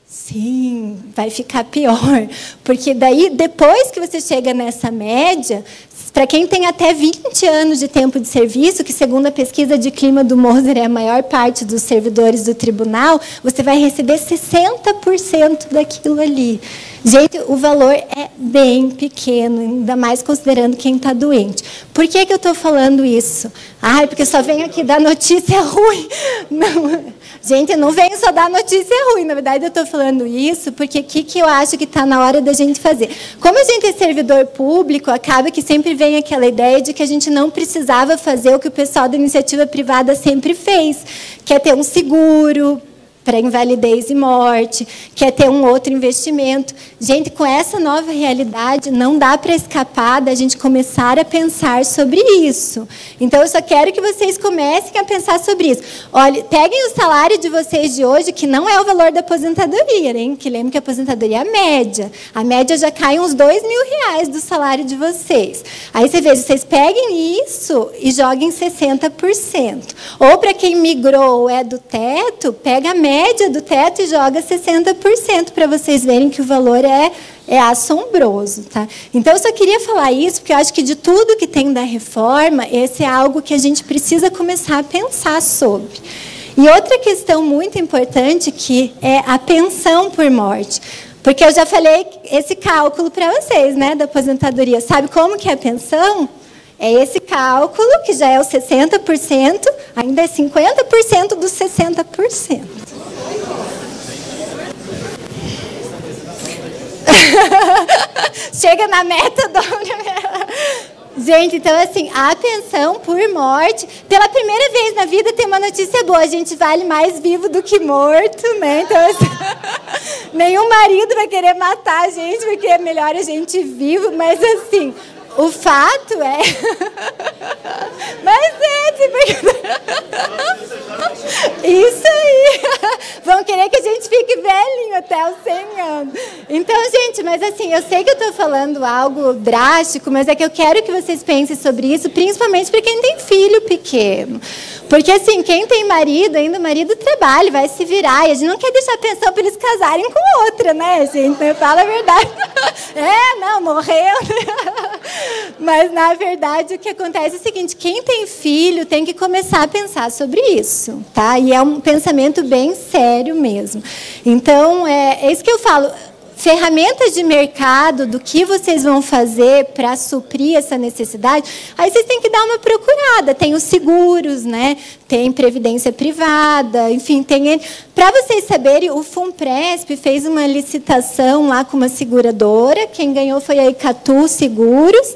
Sim, vai ficar pior. Porque daí, depois que você chega nessa média, para quem tem até 20 anos de tempo de serviço, que segundo a pesquisa de clima do Moser é a maior parte dos servidores do tribunal, você vai receber 60% daquilo ali. Gente, o valor é bem pequeno, ainda mais considerando quem está doente. Por que eu estou falando isso? Porque só venho aqui dar notícia ruim. Não. Gente, eu não venho só dar notícia ruim. Na verdade, eu estou falando isso porque o que eu acho que está na hora da gente fazer? Como a gente é servidor público, acaba que sempre vem aquela ideia de que a gente não precisava fazer o que o pessoal da iniciativa privada sempre fez, que é ter um seguro para invalidez e morte, quer ter um outro investimento. Gente, com essa nova realidade, não dá para escapar da gente começar a pensar sobre isso. Então, eu só quero que vocês comecem a pensar sobre isso. Olha, peguem o salário de vocês de hoje, que não é o valor da aposentadoria, né? Que lembrem que a aposentadoria é a média. A média já cai uns R$2.000 do salário de vocês. Aí você vê, vocês peguem isso e joguem 60%. Ou para quem migrou ou é do teto, pega a média do teto e joga 60% para vocês verem que o valor é assombroso, tá? Então, eu só queria falar isso, porque eu acho que de tudo que tem da reforma, esse é algo que a gente precisa começar a pensar sobre. E outra questão muito importante, que é a pensão por morte. Porque eu já falei esse cálculo para vocês, né, da aposentadoria. Sabe como que é a pensão? É esse cálculo, que já é o 60%, ainda é 50% dos 60%. Chega na meta do... Gente, então, assim, a pensão por morte, pela primeira vez na vida tem uma notícia boa, a gente vale mais vivo do que morto, né? Então, assim, nenhum marido vai querer matar a gente, porque é melhor a gente vivo, mas, assim... O fato é... Mas isso aí. Vão querer que a gente fique velhinho até os 100 anos. Então, gente, mas assim, eu sei que eu estou falando algo drástico, mas é que eu quero que vocês pensem sobre isso, principalmente para quem tem filho pequeno. Porque, assim, quem tem marido, ainda o marido trabalha, vai se virar. E a gente não quer deixar a pensão para eles casarem com outra, né, gente? Fala a verdade. Não, morreu. Mas, na verdade, o que acontece é o seguinte, quem tem filho tem que começar a pensar sobre isso, tá? E é um pensamento bem sério mesmo. Então, é isso que eu falo. Ferramentas de mercado, do que vocês vão fazer para suprir essa necessidade, aí vocês têm que dar uma procurada. Tem os seguros, né? Tem previdência privada, enfim, tem... Para vocês saberem, o Funpresp fez uma licitação lá com uma seguradora, quem ganhou foi a Icatu Seguros,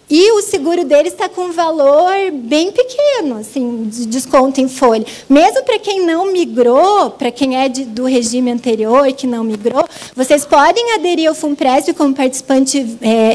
e o seguro deles está com um valor bem pequeno, assim, de desconto em folha. Mesmo para quem não migrou, para quem é do regime anterior e que não migrou, vocês podem aderir ao Funpresp como participante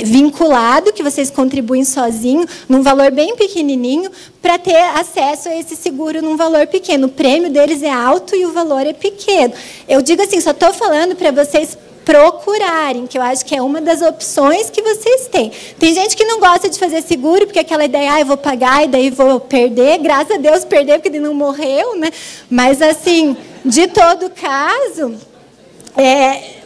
vinculado, que vocês contribuem sozinho, num valor bem pequenininho, para ter acesso a esse seguro num valor pequeno. O prêmio deles é alto e o valor é pequeno. Eu digo assim, só estou falando para vocês procurarem, que eu acho que é uma das opções que vocês têm. Tem gente que não gosta de fazer seguro, porque aquela ideia, eu vou pagar e daí vou perder. Graças a Deus, perder, porque ele não morreu, né? Mas, assim, de todo caso,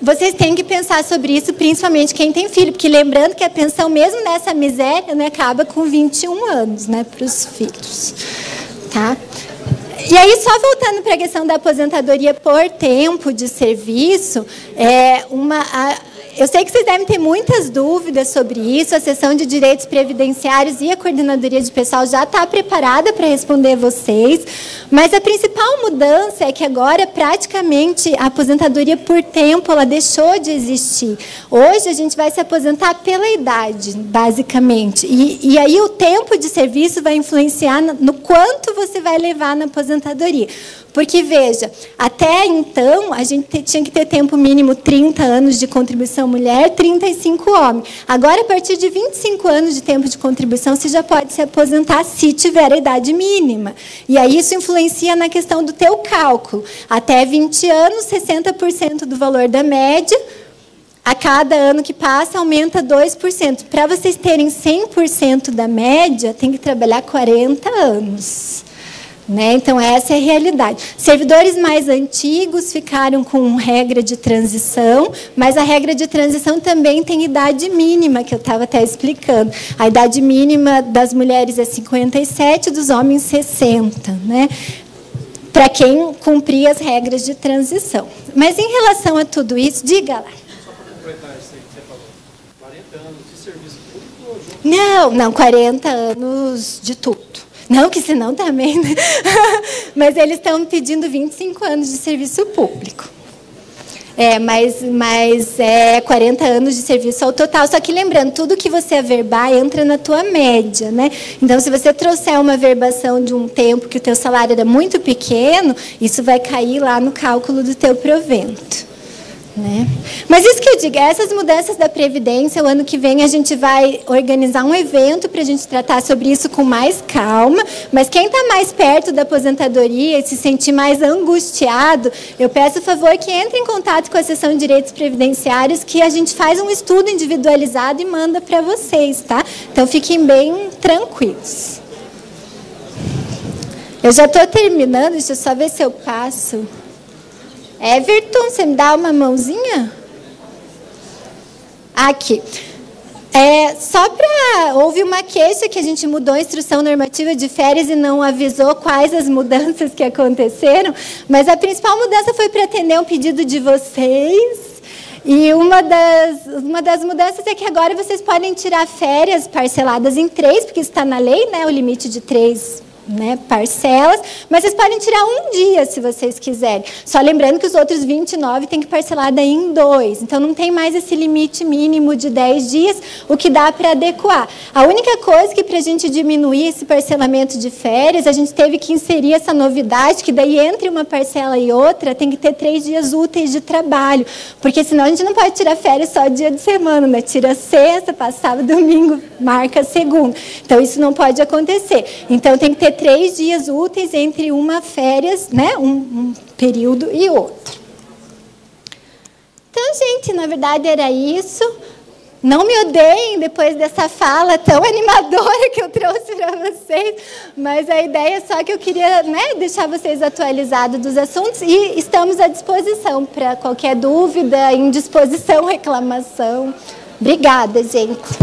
vocês têm que pensar sobre isso, principalmente quem tem filho, porque lembrando que a pensão, mesmo nessa miséria, né, acaba com 21 anos, né, para os filhos. Tá? E aí, só voltando para a questão da aposentadoria por tempo de serviço, eu sei que vocês devem ter muitas dúvidas sobre isso, a seção de direitos previdenciários e a coordenadoria de pessoal já está preparada para responder vocês, mas a principal mudança é que agora, praticamente, a aposentadoria por tempo ela deixou de existir. Hoje, a gente vai se aposentar pela idade, basicamente, e aí o tempo de serviço vai influenciar no quanto você vai levar na aposentadoria. Porque, veja, até então, a gente tinha que ter tempo mínimo 30 anos de contribuição mulher, 35 homem. Agora, a partir de 25 anos de tempo de contribuição, você já pode se aposentar se tiver a idade mínima. E aí isso influencia na questão do teu cálculo. Até 20 anos, 60% do valor da média. A cada ano que passa, aumenta 2%. Para vocês terem 100% da média, tem que trabalhar 40 anos. Né? Então, essa é a realidade. Servidores mais antigos ficaram com regra de transição, mas a regra de transição também tem idade mínima, que eu estava até explicando. A idade mínima das mulheres é 57, dos homens 60, né? Para quem cumprir as regras de transição. Mas, em relação a tudo isso, diga lá. Só para completar isso aí que você falou, 40 anos de serviço público? Não, 40 anos de tudo. Não, que senão também, né? Mas eles estão pedindo 25 anos de serviço público. Mas é 40 anos de serviço ao total. Só que lembrando, tudo que você averbar entra na tua média, né? Então, se você trouxer uma averbação de um tempo que o teu salário era muito pequeno, isso vai cair lá no cálculo do teu provento. Né? Mas isso que eu digo, essas mudanças da Previdência, o ano que vem a gente vai organizar um evento para a gente tratar sobre isso com mais calma, mas quem está mais perto da aposentadoria e se sentir mais angustiado, eu peço, por favor, que entre em contato com a seção de direitos previdenciários, que a gente faz um estudo individualizado e manda para vocês, tá? Então, fiquem bem tranquilos. Eu já estou terminando, deixa eu só ver se eu passo. Everton, você me dá uma mãozinha? Aqui. Só para... Houve uma queixa que a gente mudou a instrução normativa de férias e não avisou quais as mudanças que aconteceram, mas a principal mudança foi para atender um pedido de vocês. E uma das mudanças é que agora vocês podem tirar férias parceladas em 3, porque isso está na lei, né, o limite de 3 parcelas, mas vocês podem tirar um dia, se vocês quiserem. Só lembrando que os outros 29 tem que parcelar daí em 2. Então, não tem mais esse limite mínimo de 10 dias, o que dá para adequar. A única coisa que, para a gente diminuir esse parcelamento de férias, a gente teve que inserir essa novidade, que daí, entre uma parcela e outra, tem que ter 3 dias úteis de trabalho, porque senão a gente não pode tirar férias só dia de semana, né? Tira sexta, passa sábado, domingo, marca segunda. Então, isso não pode acontecer. Então, tem que ter 3 dias úteis entre uma férias, né, um período e outro. Então, gente, na verdade era isso. Não me odeiem depois dessa fala tão animadora que eu trouxe para vocês, mas a ideia é só que eu queria, né, deixar vocês atualizados dos assuntos e estamos à disposição para qualquer dúvida, indisposição, reclamação. Obrigada, gente.